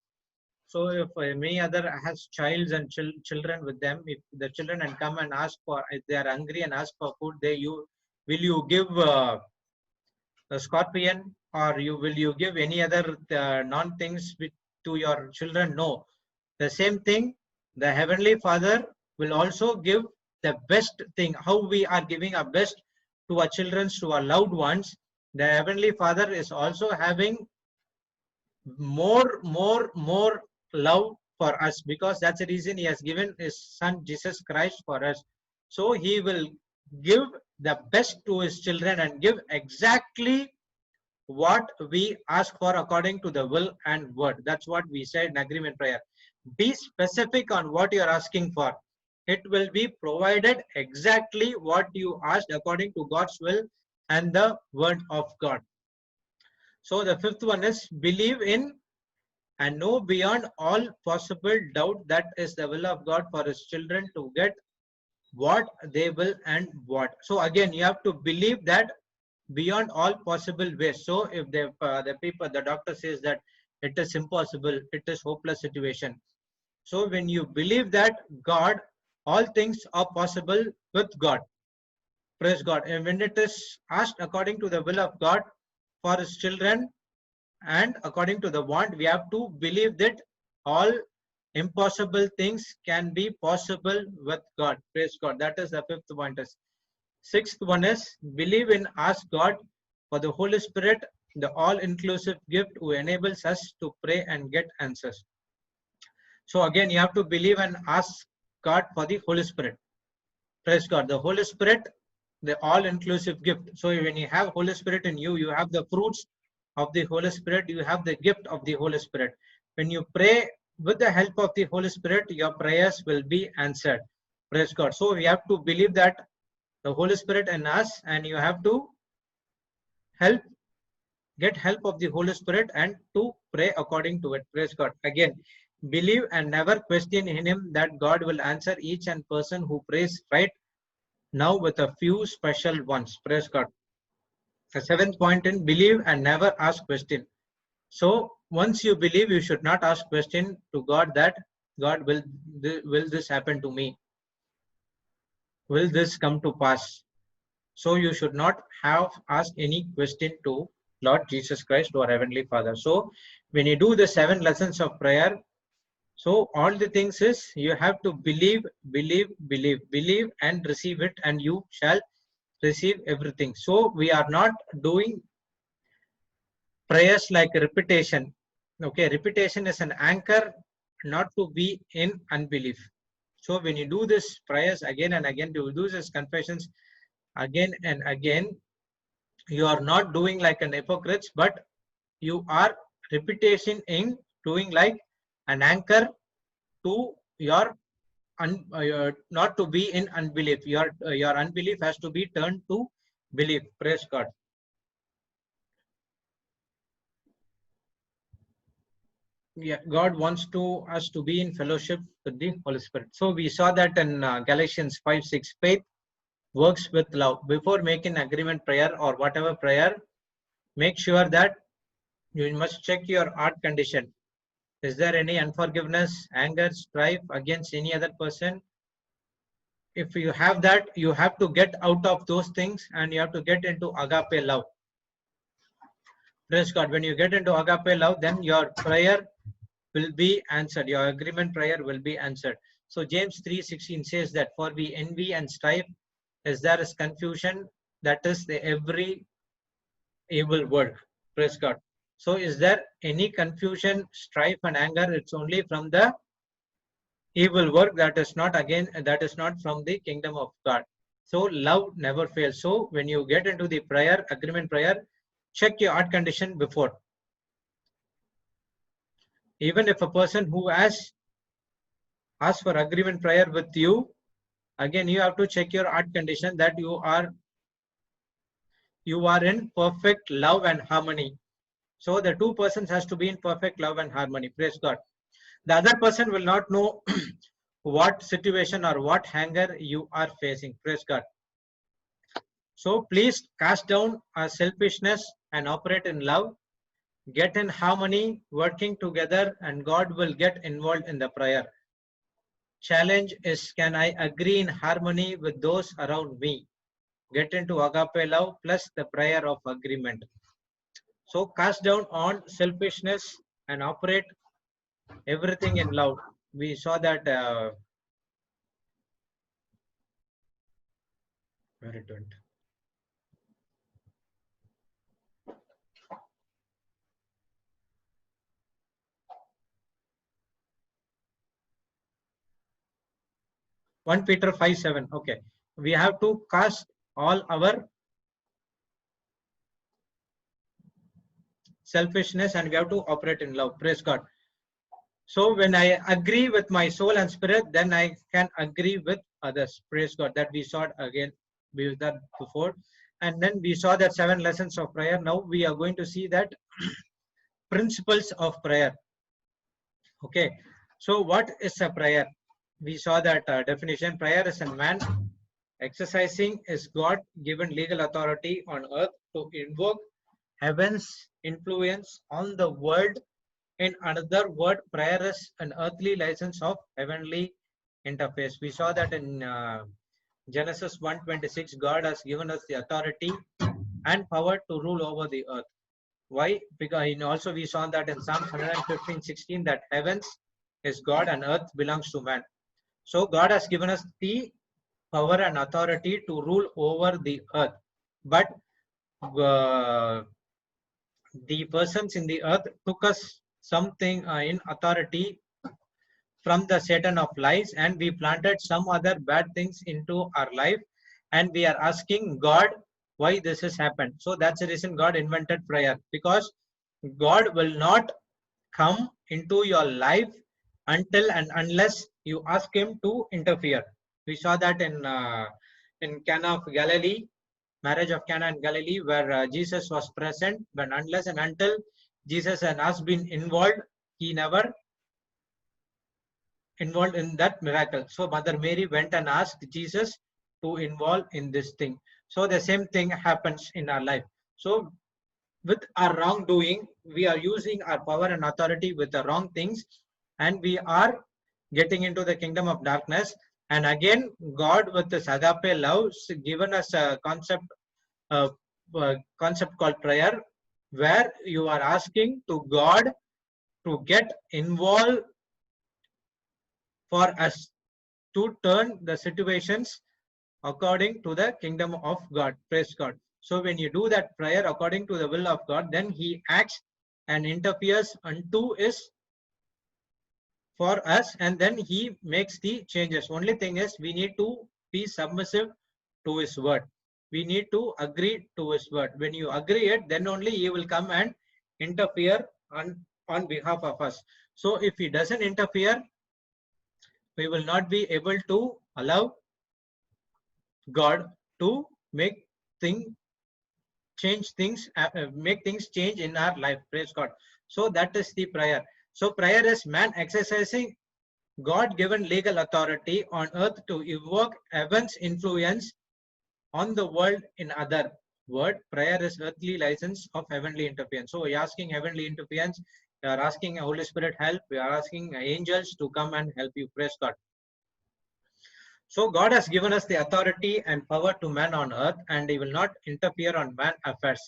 so if any other has childs and children with them, if the children and come and ask for, if they are hungry and ask for food, will you give a scorpion, or will you give any other non things to your children? No. The same thing, the Heavenly Father will also give the best thing. How we are giving our best to our children, to our loved ones, the Heavenly Father is also having more love for us, because that's the reason he has given his son Jesus Christ for us. So he will give the best to his children and give exactly what we ask for according to the will and word. That's what we said in agreement prayer. Be specific on what you are asking for. It will be provided exactly what you asked according to God's will and the word of God. So the fifth one is believe in and know beyond all possible doubt that is the will of God for his children to get what they will and what. So again, you have to believe that beyond all possible ways. So if the doctor says that it is impossible, it is hopeless situation. So when you believe that God, all things are possible with God. Praise God. And when it is asked according to the will of God for his children and according to the want, we have to believe that all impossible things can be possible with God. Praise God. That is the fifth point. Sixth one is believe in, ask God for the Holy Spirit, the all-inclusive gift who enables us to pray and get answers. So again, you have to believe and ask God for the Holy Spirit. Praise God. The Holy Spirit, the all-inclusive gift. So when you have Holy Spirit in you, you have the fruits of the Holy Spirit. You have the gift of the Holy Spirit. When you pray with the help of the Holy Spirit, your prayers will be answered. Praise God. So we have to believe that the Holy Spirit in us, and you have to get help of the Holy Spirit and to pray according to it. Praise God. Again, believe and never question in Him that God will answer each and person who prays right now with a few special ones. Praise God. The seventh point in believe and never ask question. So once you believe, you should not ask question to God that God, will this happen to me? Will this come to pass? So you should not have asked any question to Lord Jesus Christ or Heavenly Father. So when you do the 7 lessons of prayer, so all the things is you have to believe, believe and receive it, and you shall receive everything. So we are not doing prayers like repetition. Okay, repetition is an anchor not to be in unbelief. So when you do this prayers again and again, you do this confessions again and again, you are not doing like an hypocrite, but you are repetition in doing like an anchor to your not to be in unbelief. Your unbelief has to be turned to belief. Praise God. Yeah, God wants us to be in fellowship with the Holy Spirit. So we saw that in Galatians 5:6. Faith works with love. Before making agreement prayer or whatever prayer, make sure that you must check your heart condition. Is there any unforgiveness, anger, strife against any other person? If you have that, you have to get out of those things and you have to get into agape love. Praise God. When you get into agape love, then your prayer will be answered. Your agreement prayer will be answered. So James 3:16 says that for we envy and strife, as there is confusion, that is the every evil word. Praise God. So is there any confusion, strife and anger? It's only from the evil work, that is not from the kingdom of God. So love never fails. So when you get into the prayer, agreement prayer, check your heart condition before. Even if a person who has asked for agreement prayer with you, again you have to check your heart condition that you are in perfect love and harmony. So the two persons has to be in perfect love and harmony. Praise God. The other person will not know what situation or what anger you are facing. Praise God. So please cast down our selfishness and operate in love. Get in harmony, working together, and God will get involved in the prayer. Challenge is, can I agree in harmony with those around me? Get into agape love plus the prayer of agreement. So cast down on selfishness and operate everything in love. We saw that where it went. One Peter 5:7. Okay, we have to cast all our selfishness and we have to operate in love. Praise God. So when I agree with my soul and spirit, then I can agree with others. Praise God. That we saw again, we did that before. And then we saw that 7 lessons of prayer. Now we are going to see that principles of prayer. Okay. So what is a prayer? We saw that definition. Prayer is a man exercising his God-given legal authority on earth to invoke heaven's influence on the world. In another word, prayer is an earthly license of heavenly interface. We saw that in Genesis 1:26, God has given us the authority and power to rule over the earth. Why? Because also we saw that in Psalm 115:16 that heavens is God and earth belongs to man. So God has given us the power and authority to rule over the earth. But the persons in the earth took us something in authority from the Satan of lies, and we planted some other bad things into our life, and we are asking God why this has happened. So that's the reason God invented prayer, because God will not come into your life until and unless you ask him to interfere. We saw that in Cana of Galilee, marriage of Cana and Galilee, where Jesus was present, but unless and until Jesus and us been involved, he never involved in that miracle. So Mother Mary went and asked Jesus to involve in this thing. So the same thing happens in our life. So with our wrongdoing, we are using our power and authority with the wrong things, and we are getting into the kingdom of darkness. And again, God with this agape love given us a concept called prayer, where you are asking to God to get involved for us to turn the situations according to the kingdom of God. Praise God. So when you do that prayer according to the will of God, then he acts and interferes unto is for us, and then he makes the changes. Only thing is we need to be submissive to his word. We need to agree to his word. When you agree it, then only he will come and interfere on behalf of us. So if he doesn't interfere, we will not be able to allow God to make things make things change in our life. Praise God. So that is the prayer. So prayer is man exercising God given legal authority on earth to evoke heaven's influence on the world. In other word, prayer is earthly license of heavenly interference. So we are asking heavenly interference, we are asking Holy Spirit help, we are asking angels to come and help you. Praise God. So God has given us the authority and power to man on earth, and he will not interfere on man affairs.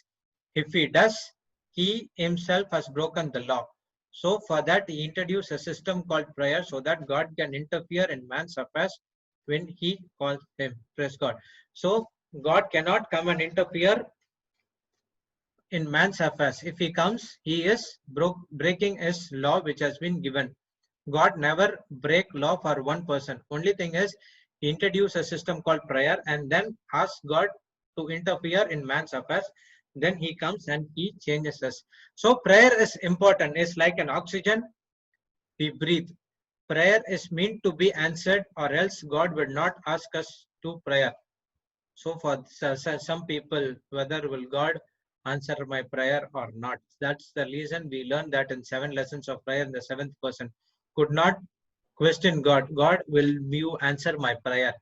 If he does, he himself has broken the law. So for that, he introduced a system called prayer so that God can interfere in man's affairs when he calls him. Praise God. So God cannot come and interfere in man's affairs. If he comes, he is breaking his law which has been given. God never break law for one person. Only thing is, he introduced a system called prayer and then ask God to interfere in man's affairs. Then he comes and he changes us. So prayer is important. It's like an oxygen we breathe. Prayer is meant to be answered, or else God will not ask us to prayer. So for some people, whether will God answer my prayer or not? That's the reason we learn that in 7 lessons of prayer in the 7th person. Could not question God. God, will you answer my prayer?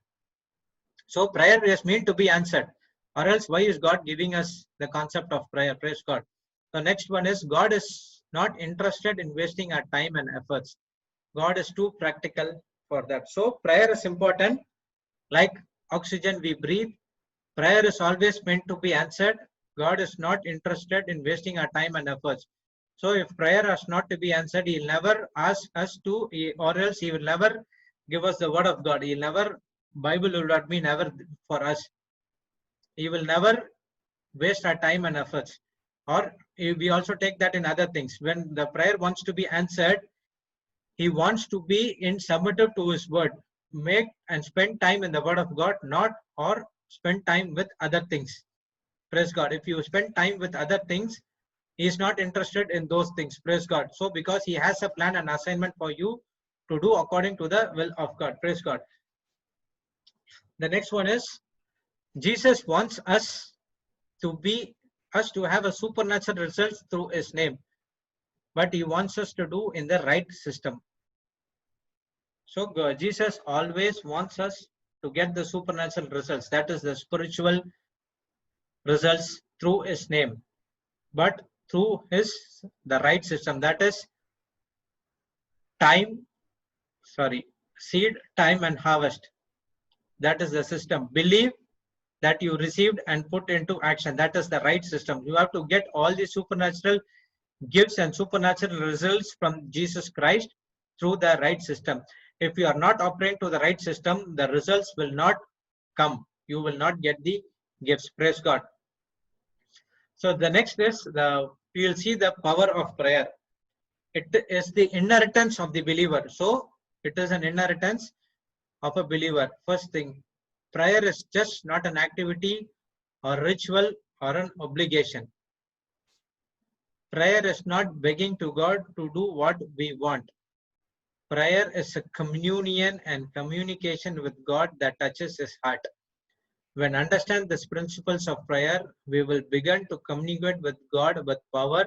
So prayer is meant to be answered, or else why is God giving us the concept of prayer? Praise God. The next one is God is not interested in wasting our time and efforts. God is too practical for that. So prayer is important. Like oxygen we breathe, prayer is always meant to be answered. God is not interested in wasting our time and efforts. So if prayer is not to be answered, he'll never ask us to, or else he will never give us the word of God. He'll never, Bible will not be never for us. He will never waste our time and efforts. Or we also take that in other things. When the prayer wants to be answered, he wants to be in submissive to his word. Make and spend time in the word of God, not or spend time with other things. Praise God. If you spend time with other things, he is not interested in those things. Praise God. So because he has a plan and assignment for you to do according to the will of God. Praise God. The next one is Jesus wants us to have a supernatural results through his name, but he wants us to do in the right system. So Jesus always wants us to get the supernatural results, that is the spiritual results, through his name, but through the right system, that is seed, time and harvest. That is the system. Believe that you received and put into action. That is the right system. You have to get all the supernatural gifts and supernatural results from Jesus Christ, through the right system. If you are not operating to the right system, the results will not come. You will not get the gifts. Praise God. So the next is you will see the power of prayer. It is the inheritance of the believer. So it is an inheritance of a believer. First thing, prayer is just not an activity or ritual or an obligation. Prayer is not begging to God to do what we want. Prayer is a communion and communication with God that touches his heart. When understand these principles of prayer, we will begin to communicate with God with power,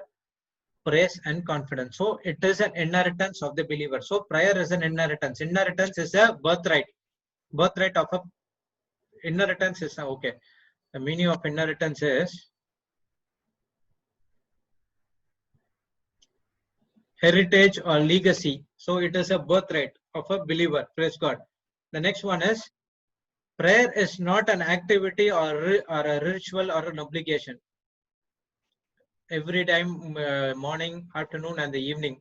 praise, and confidence. So it is an inheritance of the believer. So prayer is an inheritance. Inheritance is a birthright. Birthright of a inheritance is okay. The meaning of inheritance is heritage or legacy. So it is a birthright of a believer. Praise God. The next one is prayer is not an activity or a ritual or an obligation. Every time, morning, afternoon, and the evening,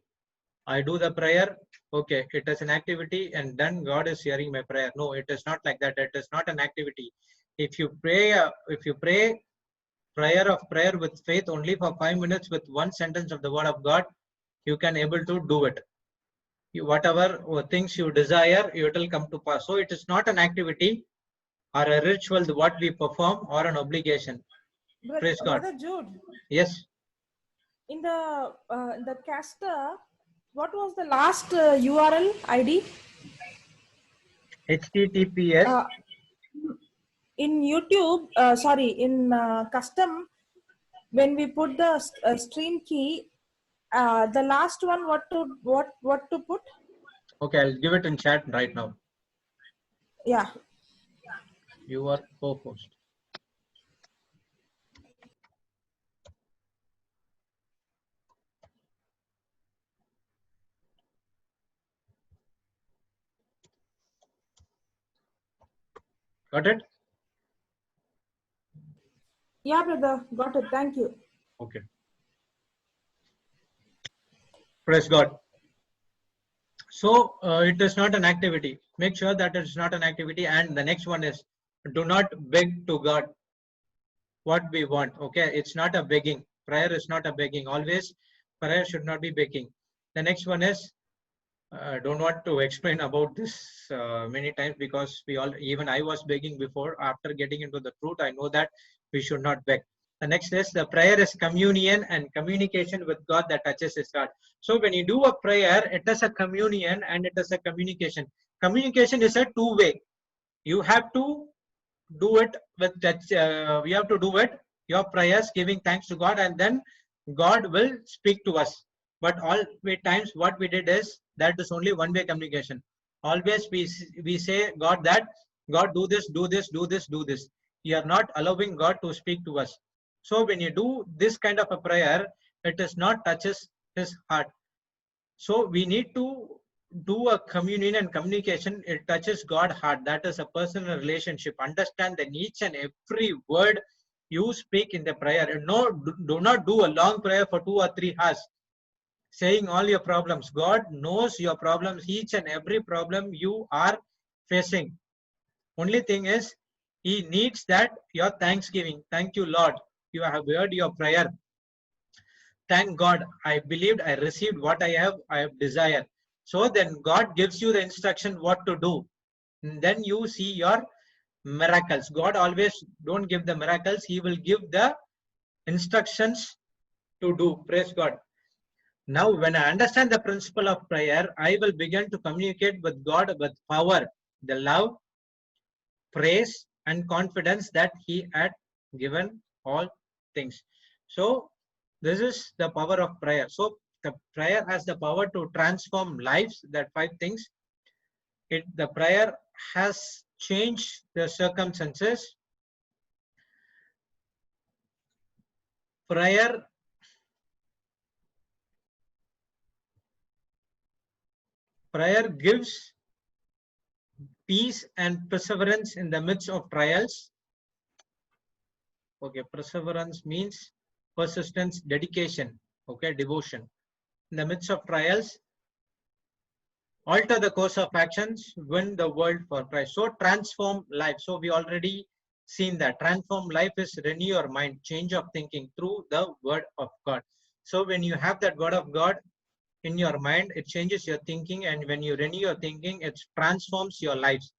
I do the prayer. Okay, it is an activity, and then God is hearing my prayer. No, it is not like that. It is not an activity. If you pray prayer with faith only for 5 minutes with one sentence of the word of God, you can able to do it. Whatever things you desire, it will come to pass. So it is not an activity or a ritual what we perform or an obligation. Praise God. Brother Jude. Yes. In the caster, what was the last URL ID? HTTPS. In YouTube, in custom, when we put the stream key, the last one, what to put? Okay, I'll give it in chat right now. Yeah. You are co-host. Got it? Yeah, brother. Got it. Thank you. Okay. Praise God. So it is not an activity. Make sure that it is not an activity. And the next one is do not beg to God what we want. Okay, it's not a begging. Prayer is not a begging. Always prayer should not be begging. The next one is don't want to explain about this many times because even I was begging before. After getting into the truth, I know that we should not beg. The next is the prayer is communion and communication with God that touches his heart. So when you do a prayer, it is a communion and it is a communication. Communication is a two-way. You have to do it with that. We have to do it. Your prayers, giving thanks to God, and then God will speak to us. But all times, what we did is that is only one-way communication. Always we say God that God do this, do this, do this, do this. You are not allowing God to speak to us. So when you do this kind of a prayer, it is not touches his heart. So we need to do a communion and communication. It touches God's heart. That is a personal relationship. Understand that each and every word you speak in the prayer. No, do not do a long prayer for 2 or 3 hours saying all your problems. God knows your problems, each and every problem you are facing. Only thing is, he needs that your thanksgiving. Thank you, Lord. You have heard your prayer. Thank God. I believed, I received what I have desired. So then God gives you the instruction what to do. And then you see your miracles. God always don't give the miracles. He will give the instructions to do. Praise God. Now, when I understand the principle of prayer, I will begin to communicate with God with power, the love, praise, and confidence that He had given all things. So, this is the power of prayer. So, the prayer has the power to transform lives. That 5 things. The prayer has changed the circumstances. Prayer gives peace and perseverance in the midst of trials. Okay, perseverance means persistence, dedication, okay, devotion. In the midst of trials, alter the course of actions, win the world for Christ. So transform life. So we already seen that transform life is renew your mind, change of thinking through the word of God. So when you have that word of God in your mind, it changes your thinking, and when you renew your thinking, it transforms your lives.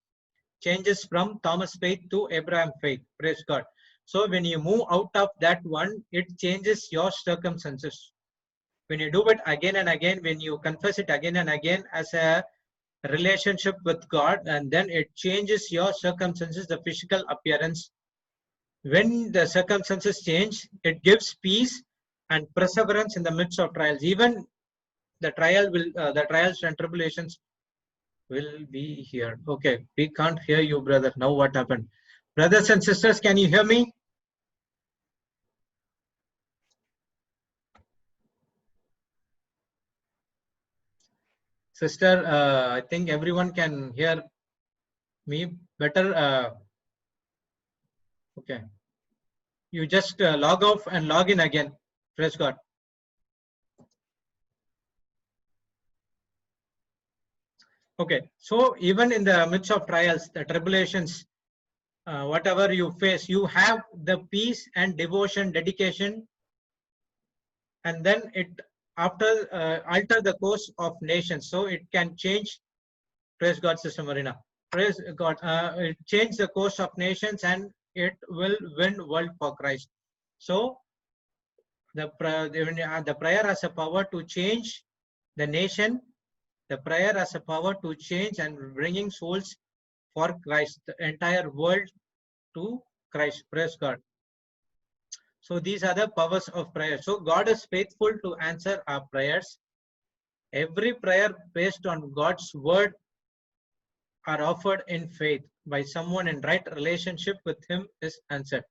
Changes from Thomas faith to Abraham faith. Praise God. So when you move out of that one, it changes your circumstances. When you do it again and again, when you confess it again and again as a relationship with God, and then it changes your circumstances, the physical appearance. When the circumstances change, it gives peace and perseverance in the midst of trials. Even the trials and tribulations will be here. Okay, we can't hear you, brother. Now what happened? Brothers and sisters, can you hear me? Sister, I think everyone can hear me better. Okay, you just log off and log in again. Praise God. Okay, so even in the midst of trials, the tribulations, whatever you face, you have the peace and devotion, dedication, and then it after alter the course of nations. So it can change. Praise God, Sister Marina. Praise God. It change the course of nations, and it will win world for Christ. So the prayer has a power to change the nation. The prayer has a power to change and bringing souls for Christ, the entire world to Christ. Praise God. So these are the powers of prayer. So God is faithful to answer our prayers. Every prayer based on God's word are offered in faith by someone in right relationship with him is answered.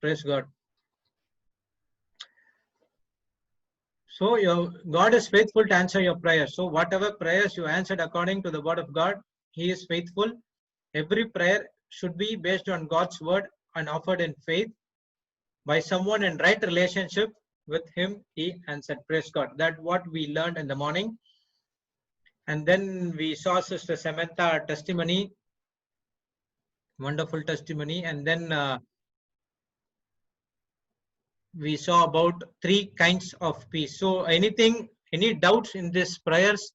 Praise God. So God is faithful to answer your prayers. So whatever prayers you answered according to the word of God, he is faithful. Every prayer should be based on God's word and offered in faith by someone in right relationship with him. He answered. Praise God. That's what we learned in the morning. And then we saw Sister Samantha testimony, wonderful testimony. And then we saw about 3 kinds of peace. So any doubts in this prayers,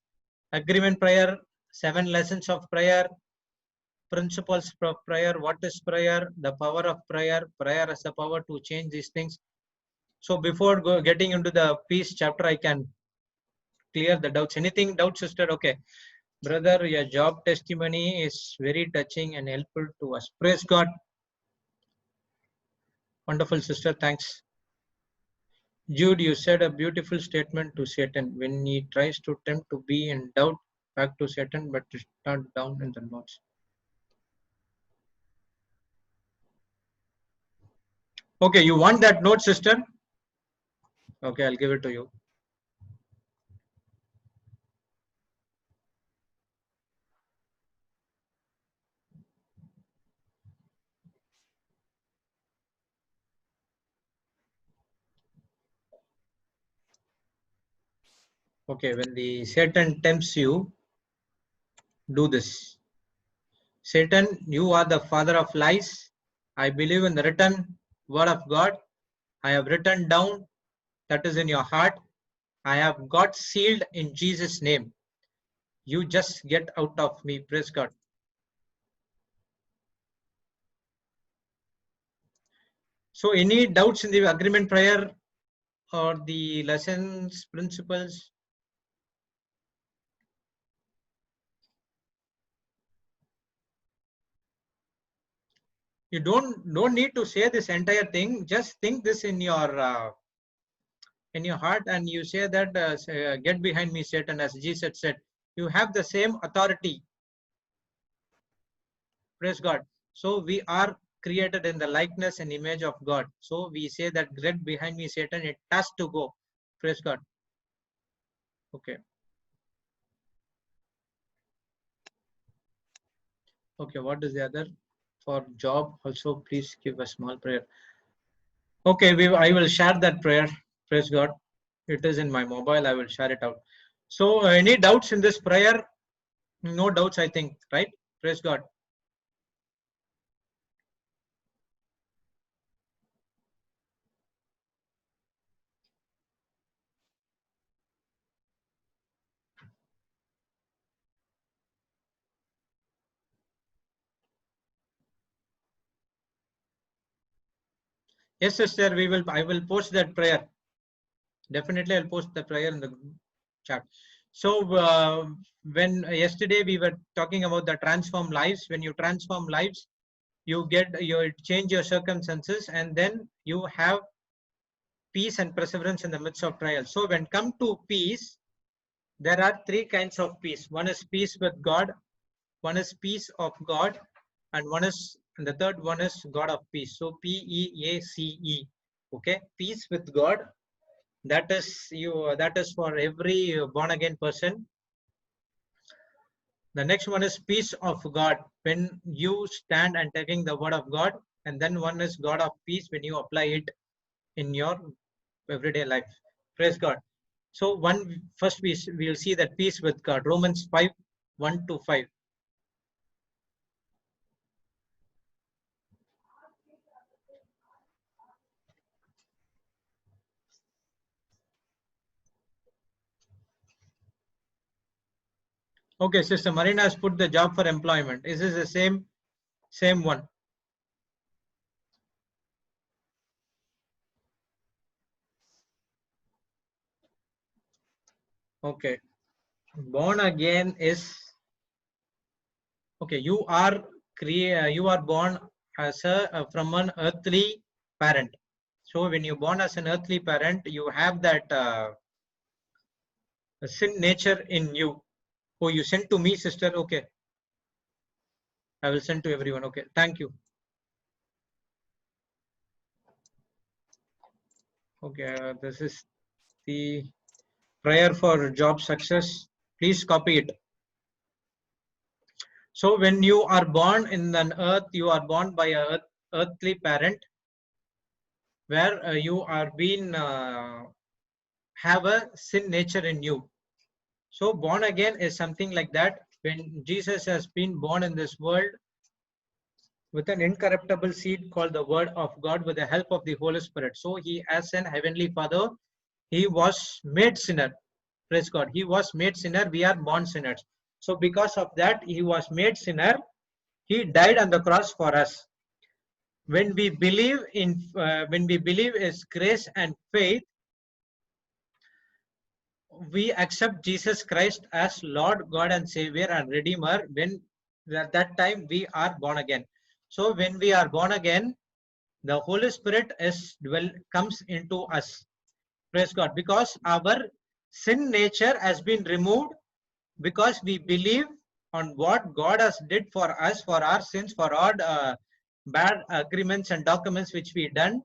agreement prayer, 7 lessons of prayer, principles of prayer, what is prayer, the power of prayer, prayer has the power to change these things. So before getting into the peace chapter, I can clear the doubts. Anything doubts, sister? Okay. Brother, your job testimony is very touching and helpful to us. Praise God. Wonderful, sister. Thanks. Jude, you said a beautiful statement to Satan when he tries to tempt to be in doubt, back to Satan, but it's not down in the notes. Okay, you want that note, sister? Okay, I'll give it to you. Okay, when the Satan tempts you, do this. Satan, you are the father of lies. I believe in the written word of God. I have written down that is in your heart. I have got sealed in Jesus' name. You just get out of me. Praise God. So any doubts in the agreement prayer or the lessons, principles? You don't need to say this entire thing. Just think this in your heart, and you say that get behind me, Satan, as Jesus said. You have the same authority. Praise God. So we are created in the likeness and image of God. So we say that get behind me, Satan. It has to go. Praise God. Okay. Okay. What is the other? For job also, please give a small prayer. Okay. I will share that prayer. Praise God. It is in my mobile. I will share it out. So any doubts in this prayer? No doubts, I think, right? Praise God. Yes, sister, I will post that prayer. Definitely, I'll post the prayer in the chat. So when yesterday we were talking about the transform lives, when you transform lives, you change your circumstances, and then you have peace and perseverance in the midst of trials. So when come to peace, there are three kinds of peace. One is peace with God, one is peace of God, and the third one is God of peace. So Peace. Okay, peace with God. That is for every born again person. The next one is peace of God, when you stand and taking the word of God, and then one is God of peace when you apply it in your everyday life. Praise God. So first we'll see that peace with God. Romans 5:1-5. Okay, Sister Marina has put the job for employment. Is this the same one? Okay. Born again is okay. You are born as from an earthly parent. So when you're born as an earthly parent, you have that sin nature in you. Oh, you sent to me, sister. Okay, I will send to everyone. Okay, thank you. Okay, this is the prayer for job success. Please copy it. So when you are born in an earth, you are born by a earthly parent, where you are being have a sin nature in you. So born again is something like that. When Jesus has been born in this world with an incorruptible seed called the Word of God, with the help of the Holy Spirit. So he, as an heavenly Father, he was made sinner. Praise God. He was made sinner. We are born sinners. So because of that, he was made sinner. He died on the cross for us. When we believe his grace and faith, we accept Jesus Christ as Lord, God, and Savior and Redeemer. When at that time we are born again. So when we are born again, the Holy Spirit comes into us. Praise God. Because our sin nature has been removed, because we believe on what God has did for us, for our sins, for our bad agreements and documents which we done.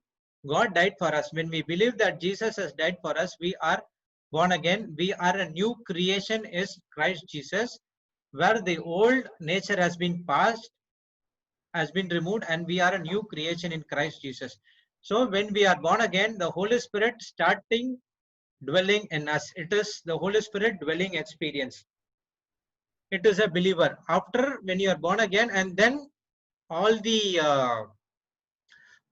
God died for us. When we believe that Jesus has died for us, we are born again. We are a new creation is Christ Jesus, where the old nature has been removed, and we are a new creation in Christ Jesus. So when we are born again, the Holy Spirit starting dwelling in us. It is the Holy Spirit dwelling experience. It is a believer. After when you are born again, and then all the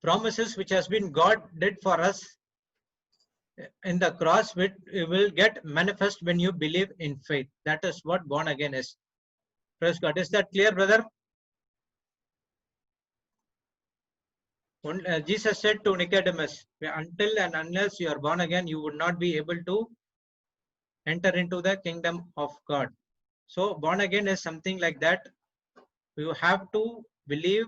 promises which has been God did for us in the cross, which will get manifest when you believe in faith. That is what born again is. Praise God. Is that clear, brother? Jesus said to Nicodemus, until and unless you are born again, you would not be able to enter into the kingdom of God. So born again is something like that. You have to believe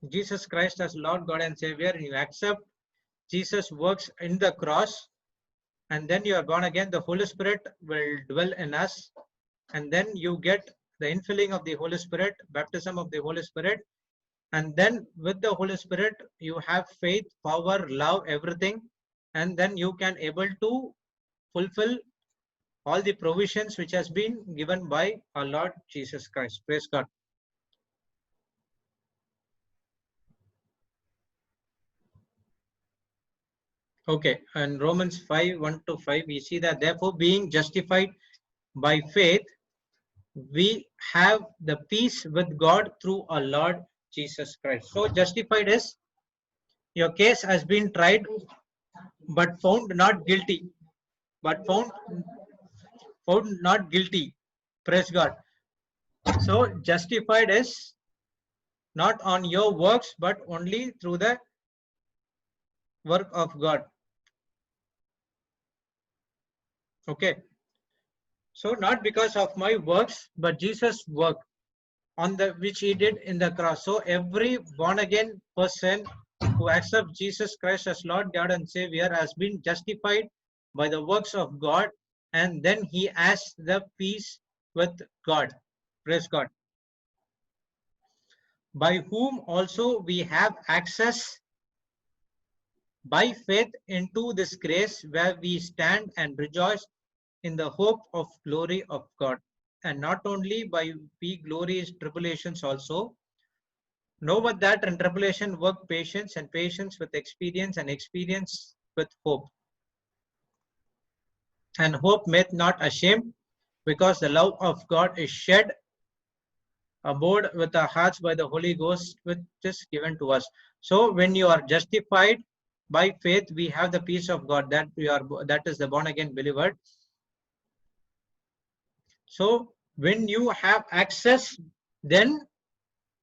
Jesus Christ as Lord, God, and Savior, and you accept Jesus' works in the cross, and then you are born again. The Holy Spirit will dwell in us, and then you get the infilling of the Holy Spirit, baptism of the Holy Spirit, and then with the Holy Spirit you have faith, power, love, everything, and then you can able to fulfill all the provisions which has been given by our Lord Jesus Christ. Praise God. Okay, and Romans 5, 1 to 5, we see that therefore being justified by faith, we have the peace with God through our Lord Jesus Christ. So justified is your case has been tried but found not guilty. But found not guilty. Praise God. So justified is not on your works, but only through the work of God. Okay. So not because of my works, but Jesus' work on the which he did in the cross. So every born again person who accepts Jesus Christ as Lord God and Savior has been justified by the works of God, and then he has the peace with God. Praise God. By whom also we have access by faith into this grace where we stand and rejoice in the hope of glory of God. And not only by we glory is tribulations also, know but that in tribulation work patience, and patience with experience, and experience with hope. And hope maketh not ashamed, because the love of God is shed abroad with our hearts by the Holy Ghost which is given to us. So when you are justified by faith, we have the peace of God, that we are, that is the born again believer. So when you have access, then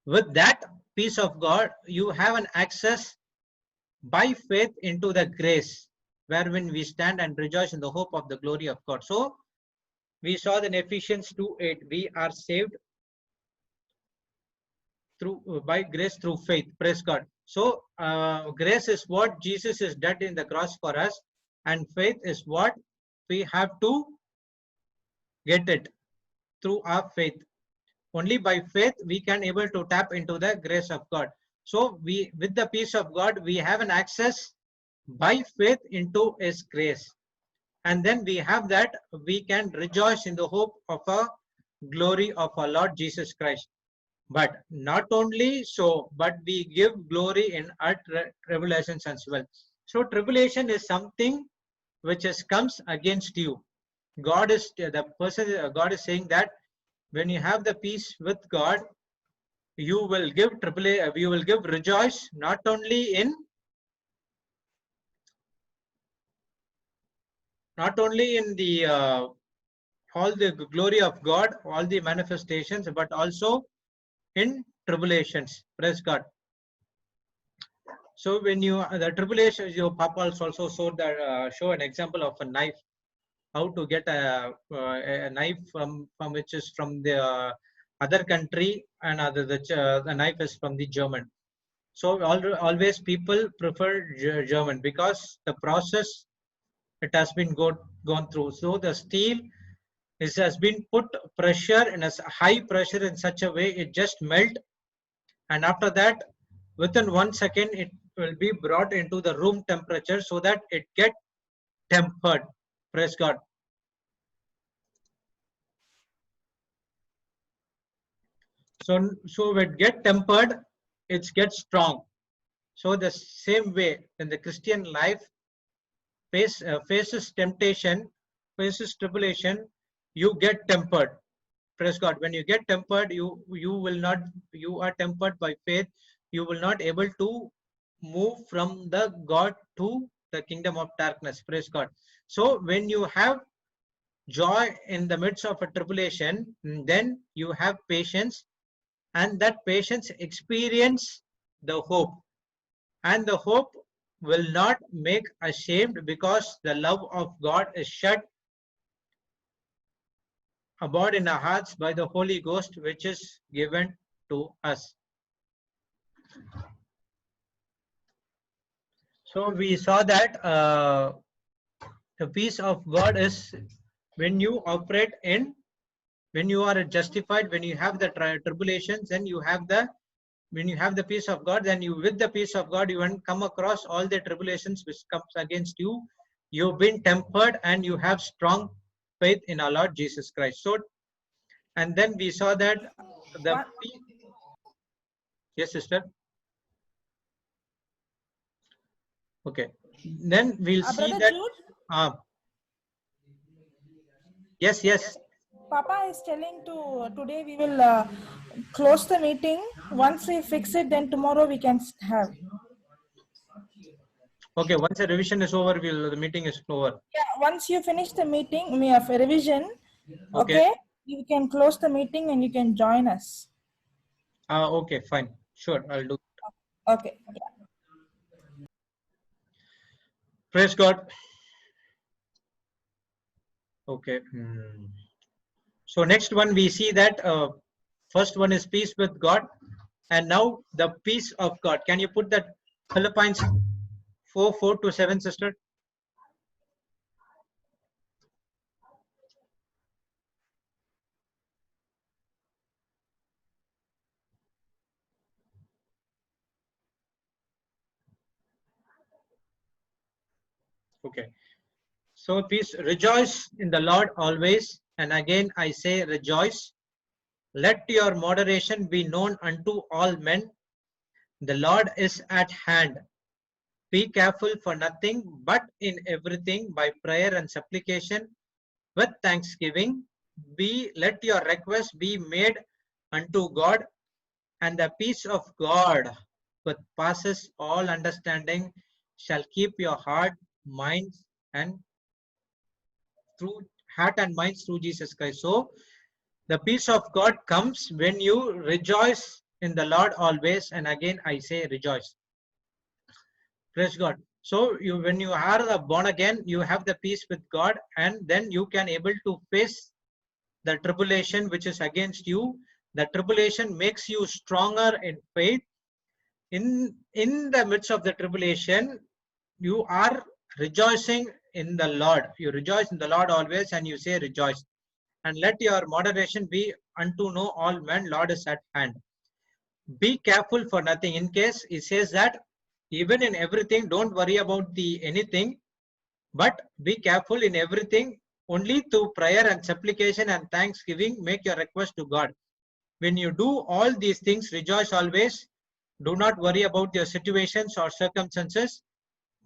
with that peace of God, you have an access by faith into the grace wherein we stand and rejoice in the hope of the glory of God. So we saw in Ephesians 2:8, we are saved through by grace through faith. Praise God. So grace is what Jesus has done in the cross for us, and faith is what we have to get it through our faith. Only by faith we can able to tap into the grace of God. So we, with the peace of God, we have an access by faith into his grace, and then we have that we can rejoice in the hope of a glory of our Lord Jesus Christ. But not only so, but we give glory in our tribulations as well. So tribulation is something which has comes against you. God is the person. God is saying that when you have the peace with God, you will give you will give rejoice not only in the all the glory of God, all the manifestations, but also in tribulations. Praise God. So when you the tribulations, your Papa also showed that show an example of a knife, how to get a knife from which is from the other country, and the knife is from the German. So always people prefer German because the process it has been gone through. So the steel has been put pressure in a high pressure in such a way it just melt, and after that within 1 second it will be brought into the room temperature so that it get tempered. Praise God. So when it get tempered, it gets strong. So the same way when the Christian life faces temptation, faces tribulation, you get tempered. Praise God. When you get tempered, you will not, you are tempered by faith. You will not able to move from the God to the kingdom of darkness. Praise God. So when you have joy in the midst of a tribulation, then you have patience, and that patience experience the hope, and the hope will not make ashamed, because the love of God is shed abroad in our hearts by the Holy Ghost which is given to us. So we saw that the peace of God is when you operate in, when you are justified, when you have the tribulations, then you have the, when you have the peace of God, then you, with the peace of God, you won't come across all the tribulations which comes against you. You've been tempered and you have strong faith in our Lord Jesus Christ. So, and then we saw that the One, yes, sister. Okay. Then we'll see Brother that. Jude, Yes. Papa is telling to today we will close the meeting. Once we fix it, then tomorrow we can have. Okay, once the revision is over, the meeting is over. Yeah, once you finish the meeting, we have a revision. Okay, you can close the meeting and you can join us. Okay, fine. Sure, I'll do. Okay. Yeah. Praise God. Okay. So next one we see that first one is peace with God, and now the peace of God. Can you put that Philippians 4:4-7, sister? Okay. So peace, rejoice in the Lord always, and again I say rejoice. Let your moderation be known unto all men. The Lord is at hand. Be careful for nothing, but in everything by prayer and supplication with thanksgiving. Let your requests be made unto God, and the peace of God, which passes all understanding, shall keep your minds and minds through Jesus Christ. So the peace of God comes when you rejoice in the Lord always, and again I say rejoice. Praise God. So when you are born again, you have the peace with God, and then you can able to face the tribulation which is against you. The tribulation makes you stronger in faith. In the midst of the tribulation, you are rejoicing in the Lord. You rejoice in the Lord always, and you say rejoice. And let your moderation be unto know all men. Lord is at hand. Be careful for nothing. In case it says that even in everything, don't worry about the anything, but be careful in everything. Only through prayer and supplication and thanksgiving, make your request to God. When you do all these things, rejoice always. Do not worry about your situations or circumstances,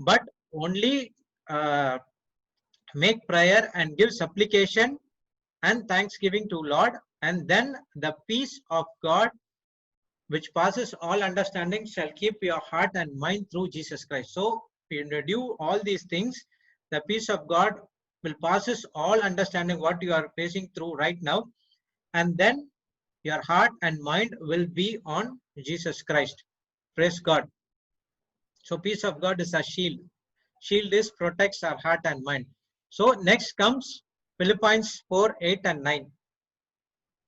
but only make prayer and give supplication and thanksgiving to Lord, and then the peace of God, which passes all understanding, shall keep your heart and mind through Jesus Christ. So when you do all these things, the peace of God will passes all understanding what you are facing through right now, and then your heart and mind will be on Jesus Christ. Praise God. So peace of God is a shield. Shield is protects our heart and mind. So next comes Philippians 4:8-9.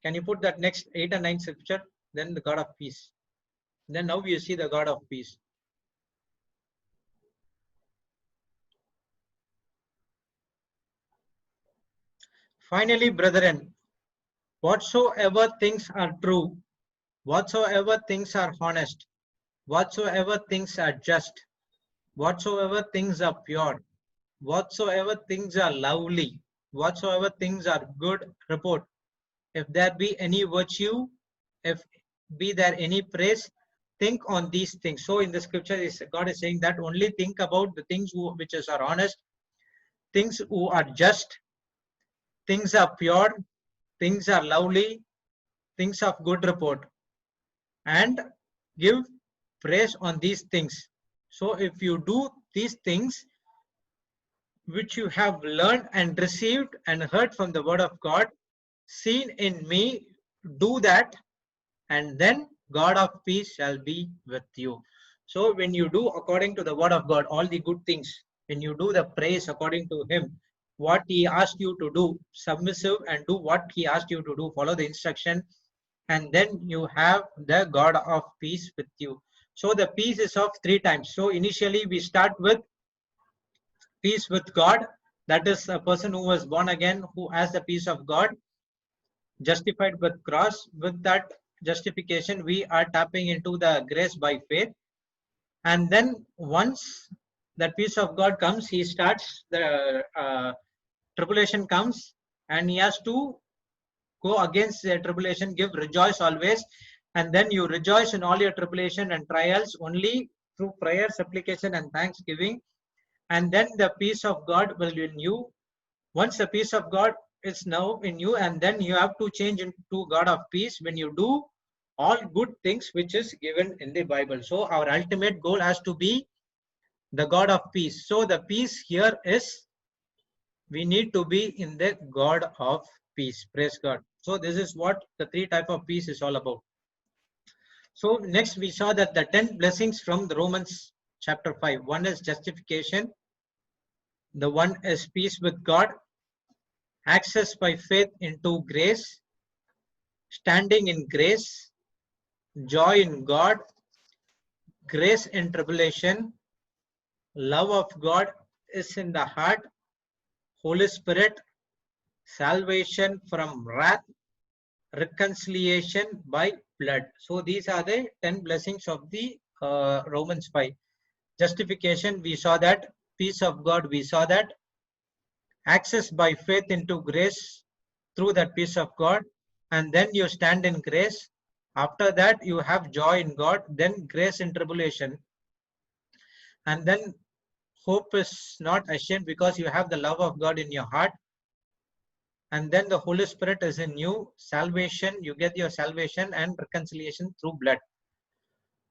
Can you put that next 8 and 9 scripture? Then the God of peace. Then now you see the God of peace. Finally, brethren, whatsoever things are true, whatsoever things are honest, whatsoever things are just, whatsoever things are pure, whatsoever things are lovely, whatsoever things are good report, if there be any virtue, if be there any praise, think on these things. So in the scripture, God is saying that only think about the things which are honest, things who are just, things are pure, things are lovely, things of good report, and give praise on these things. So if you do these things which you have learned and received and heard from the word of God, seen in me, do that, and then God of peace shall be with you. So when you do according to the word of God, all the good things, when you do the praise according to him, what he asked you to do, submissive and do what he asked you to do, follow the instruction, and then you have the God of peace with you. So the peace is of 3 times. So initially we start with peace with God. That is a person who was born again, who has the peace of God, justified with cross. With that justification, we are tapping into the grace by faith. And then once that peace of God comes, he starts the tribulation comes, and he has to go against the tribulation, give rejoice always, and then you rejoice in all your tribulation and trials only through prayer, supplication, and thanksgiving. and then the peace of God will be in you. Once the peace of God is now in you, and then you have to change into God of peace when you do all good things which is given in the Bible. So our ultimate goal has to be the God of peace. So the peace here is we need to be in the God of peace. Praise God. So this is what the three type of peace is all about. So next we saw that the 10 blessings from the Romans chapter 5. One is justification. The one is peace with God, access by faith into grace, standing in grace, joy in God, grace in tribulation, love of God is in the heart, Holy Spirit, salvation from wrath, reconciliation by blood. So these are the 10 blessings of the Romans 5. Justification, we saw that. Peace of God, we saw that. Access by faith into grace through that peace of God. And then you stand in grace. After that, you have joy in God. Then grace in tribulation. And then hope is not ashamed because you have the love of God in your heart. And then the Holy Spirit is in you. Salvation, you get your salvation and reconciliation through blood.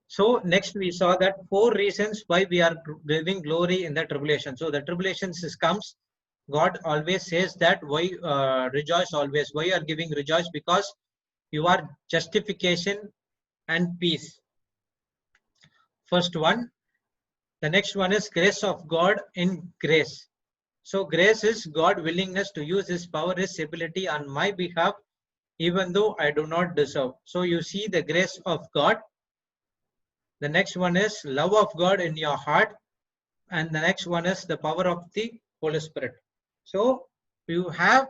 So next we saw that 4 reasons why we are giving glory in the tribulation. So the tribulations comes. God always says that why rejoice always. Why you are giving rejoice? Because you are justification and peace. First one. The next one is grace of God in grace. So grace is God willingness to use his power, his ability on my behalf, even though I do not deserve. So you see the grace of God. The next one is love of God in your heart. And the next one is the power of the Holy Spirit. So you have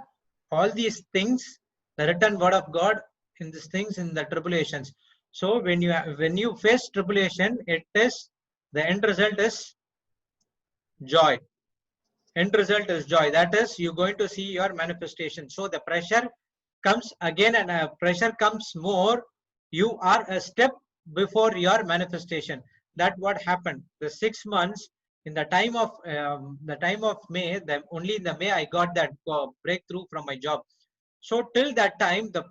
all these things, the written word of God in these things in the tribulations. So when you face tribulation, it is the end result is joy. End result is joy. That is, you're going to see your manifestation. So the pressure comes again, and pressure comes more. You are a step before your manifestation. That what happened. The 6 months in the time of May. Only in the May I got that breakthrough from my job. So till that time, the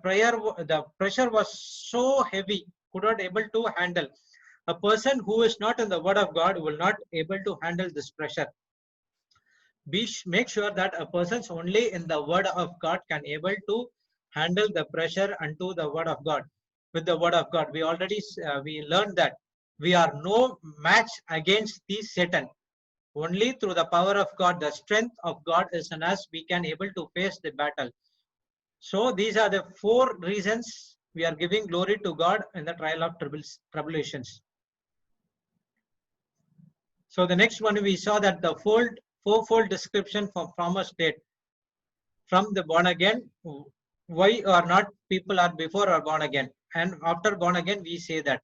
pressure was so heavy, could not able to handle. A person who is not in the Word of God will not able to handle this pressure. Make sure that a person's only in the Word of God can able to handle the pressure unto the Word of God. With the Word of God, we already we learned that we are no match against the Satan. Only through the power of God, the strength of God is in us, we can able to face the battle. So these are the 4 reasons we are giving glory to God in the trial of tribulations. So the next one we saw that the fourfold description for former state from the born again. Why or not people are before or born again, and after born again we say that.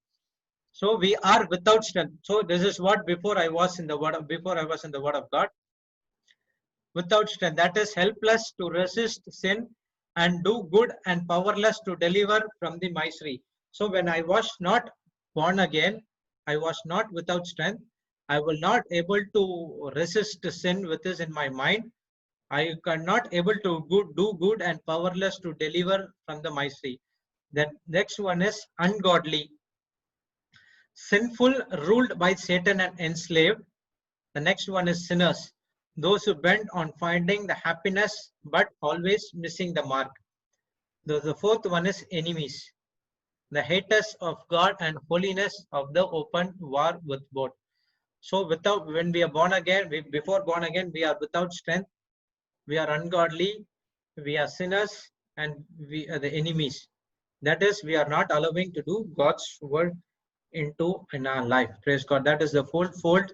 So we are without strength. So this is what before I was in the word of God. Without strength, that is helpless to resist sin and do good, and powerless to deliver from the misery. So when I was not born again, I was not without strength. I will not able to resist sin which is in my mind. I cannot able to do good and powerless to deliver from the misery. The next one is ungodly. Sinful, ruled by Satan and enslaved. The next one is sinners. Those who bent on finding the happiness but always missing the mark. The fourth one is enemies. The haters of God and holiness of the open war with both. So when we are born again, before born again, we are without strength. We are ungodly, we are sinners, and we are the enemies. That is, we are not allowing to do God's word in our life. Praise God. That is the fourfold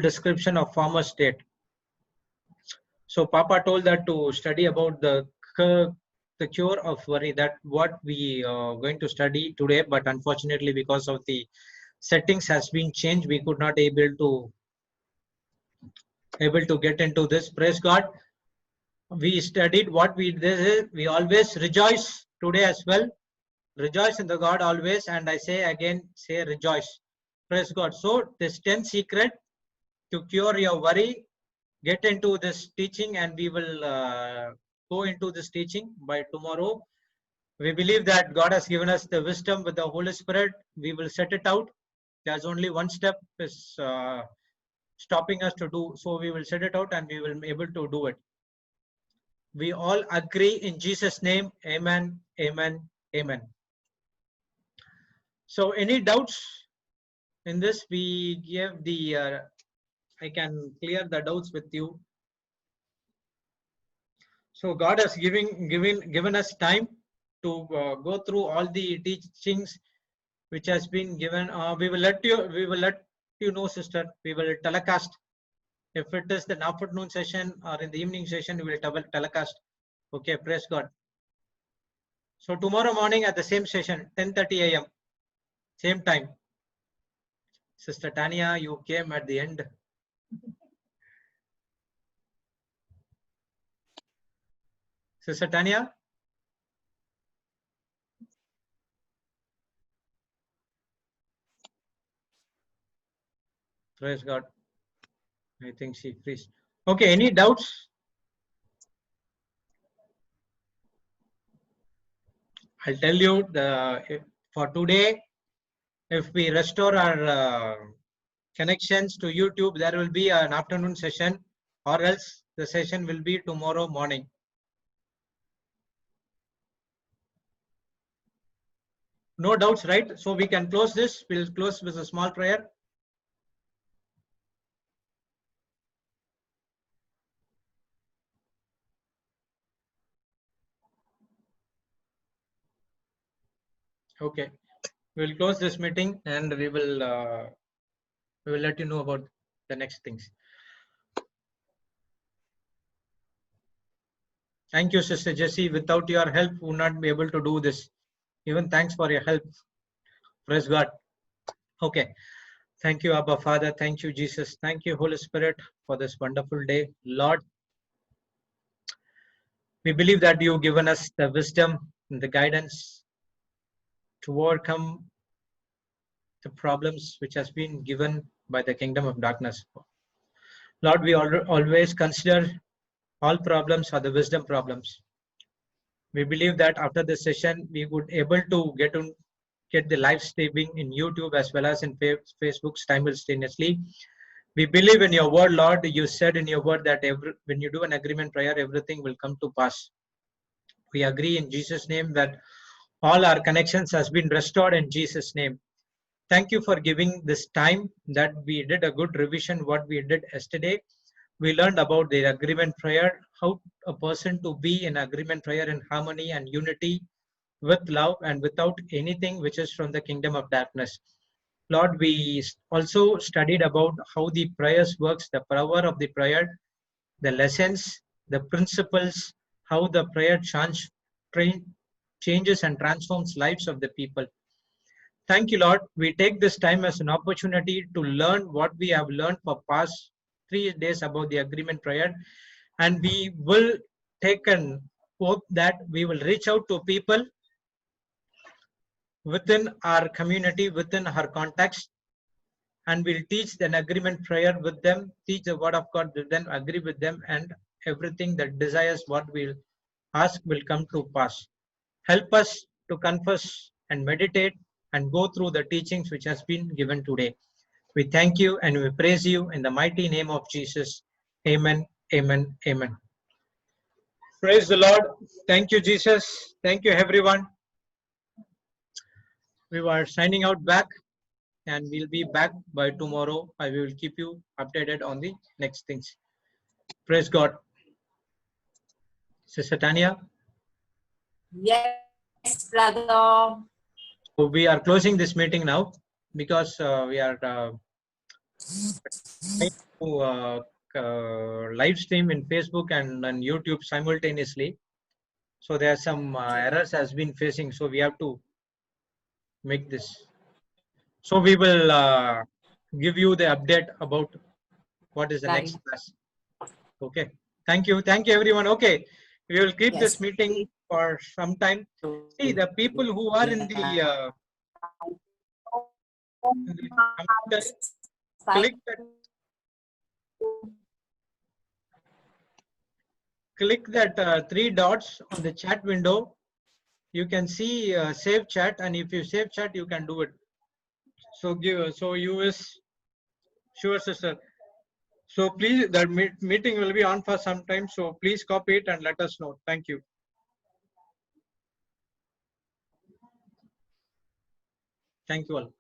description of former state. So Papa told that to study about the cure of worry. That what we are going to study today, but unfortunately because of the settings has been changed, we could not able to get into this. Praise God. We studied what we did. We always rejoice today as well. Rejoice in the God always. And I say again, say rejoice. Praise God. So this 10 secret to cure your worry, get into this teaching, and we will go into this teaching by tomorrow. We believe that God has given us the wisdom with the Holy Spirit. We will set it out. There's only one step is stopping us to do. So we will set it out and we will be able to do it. We all agree in Jesus' name. Amen, amen, amen. So any doubts in this? We give the, I can clear the doubts with you. So God has given us time to go through all the teachings which has been given. We will let you know, sister. We will telecast. If it is the afternoon session or in the evening session, we will telecast. Okay, praise God. So tomorrow morning at the same session, 10:30 a.m. same time. Sister Tanya, you came at the end. Sister Tanya? Praise God. I think she frees. Okay, any doubts? I'll tell you for today, if we restore our connections to YouTube, there will be an afternoon session, or else the session will be tomorrow morning. No doubts, right? So we can close this. We'll close with a small prayer. Okay, we'll close this meeting and we will let you know about the next things. Thank you, Sister Jessie. Without your help, we would not be able to do this. Even thanks for your help. Praise God. Okay. Thank you, Abba Father. Thank you, Jesus. Thank you, Holy Spirit, for this wonderful day. Lord, we believe that you've given us the wisdom and the guidance to overcome the problems which has been given by the kingdom of darkness. Lord, we always consider all problems are the wisdom problems. We believe that after this session, we would able to get the live streaming in YouTube as well as in Facebook simultaneously. We believe in your word, Lord. You said in your word that when you do an agreement prayer, everything will come to pass. We agree in Jesus' name that all our connections has been restored in Jesus' name. Thank you for giving this time that we did a good revision what we did yesterday. We learned about the agreement prayer, how a person to be in agreement prayer in harmony and unity with love and without anything which is from the kingdom of darkness. Lord, we also studied about how the prayers works, the power of the prayer, the lessons, the principles, how the prayer changes and transforms lives of the people. Thank you, Lord. We take this time as an opportunity to learn what we have learned for past 3 days about the agreement prayer, and we will take an hope that we will reach out to people within our community, within our context, and we'll teach an agreement prayer with them, teach the word of God with them, agree with them, and everything that desires what we'll ask will come to pass. Help us to confess and meditate and go through the teachings which has been given today. We thank you and we praise you in the mighty name of Jesus. Amen, amen, amen. Praise the Lord. Thank you, Jesus. Thank you, everyone. We were signing out back, and we'll be back by tomorrow. I will keep you updated on the next things. Praise God. Sister Tanya? Yes, brother. So we are closing this meeting now because we are trying to live stream in Facebook and YouTube simultaneously. So there are some errors has been facing. So we have to make this. So we will give you the update about what is the next class. Okay. Thank you. Thank you, everyone. Okay. We will keep this meeting for some time. See, the people who are in the computer, click that Click that three dots on the chat window. You can see save chat, and if you save chat, you can do it. So you is sure, sister. So please, that meeting will be on for some time. So please copy it and let us know. Thank you. Thank you all.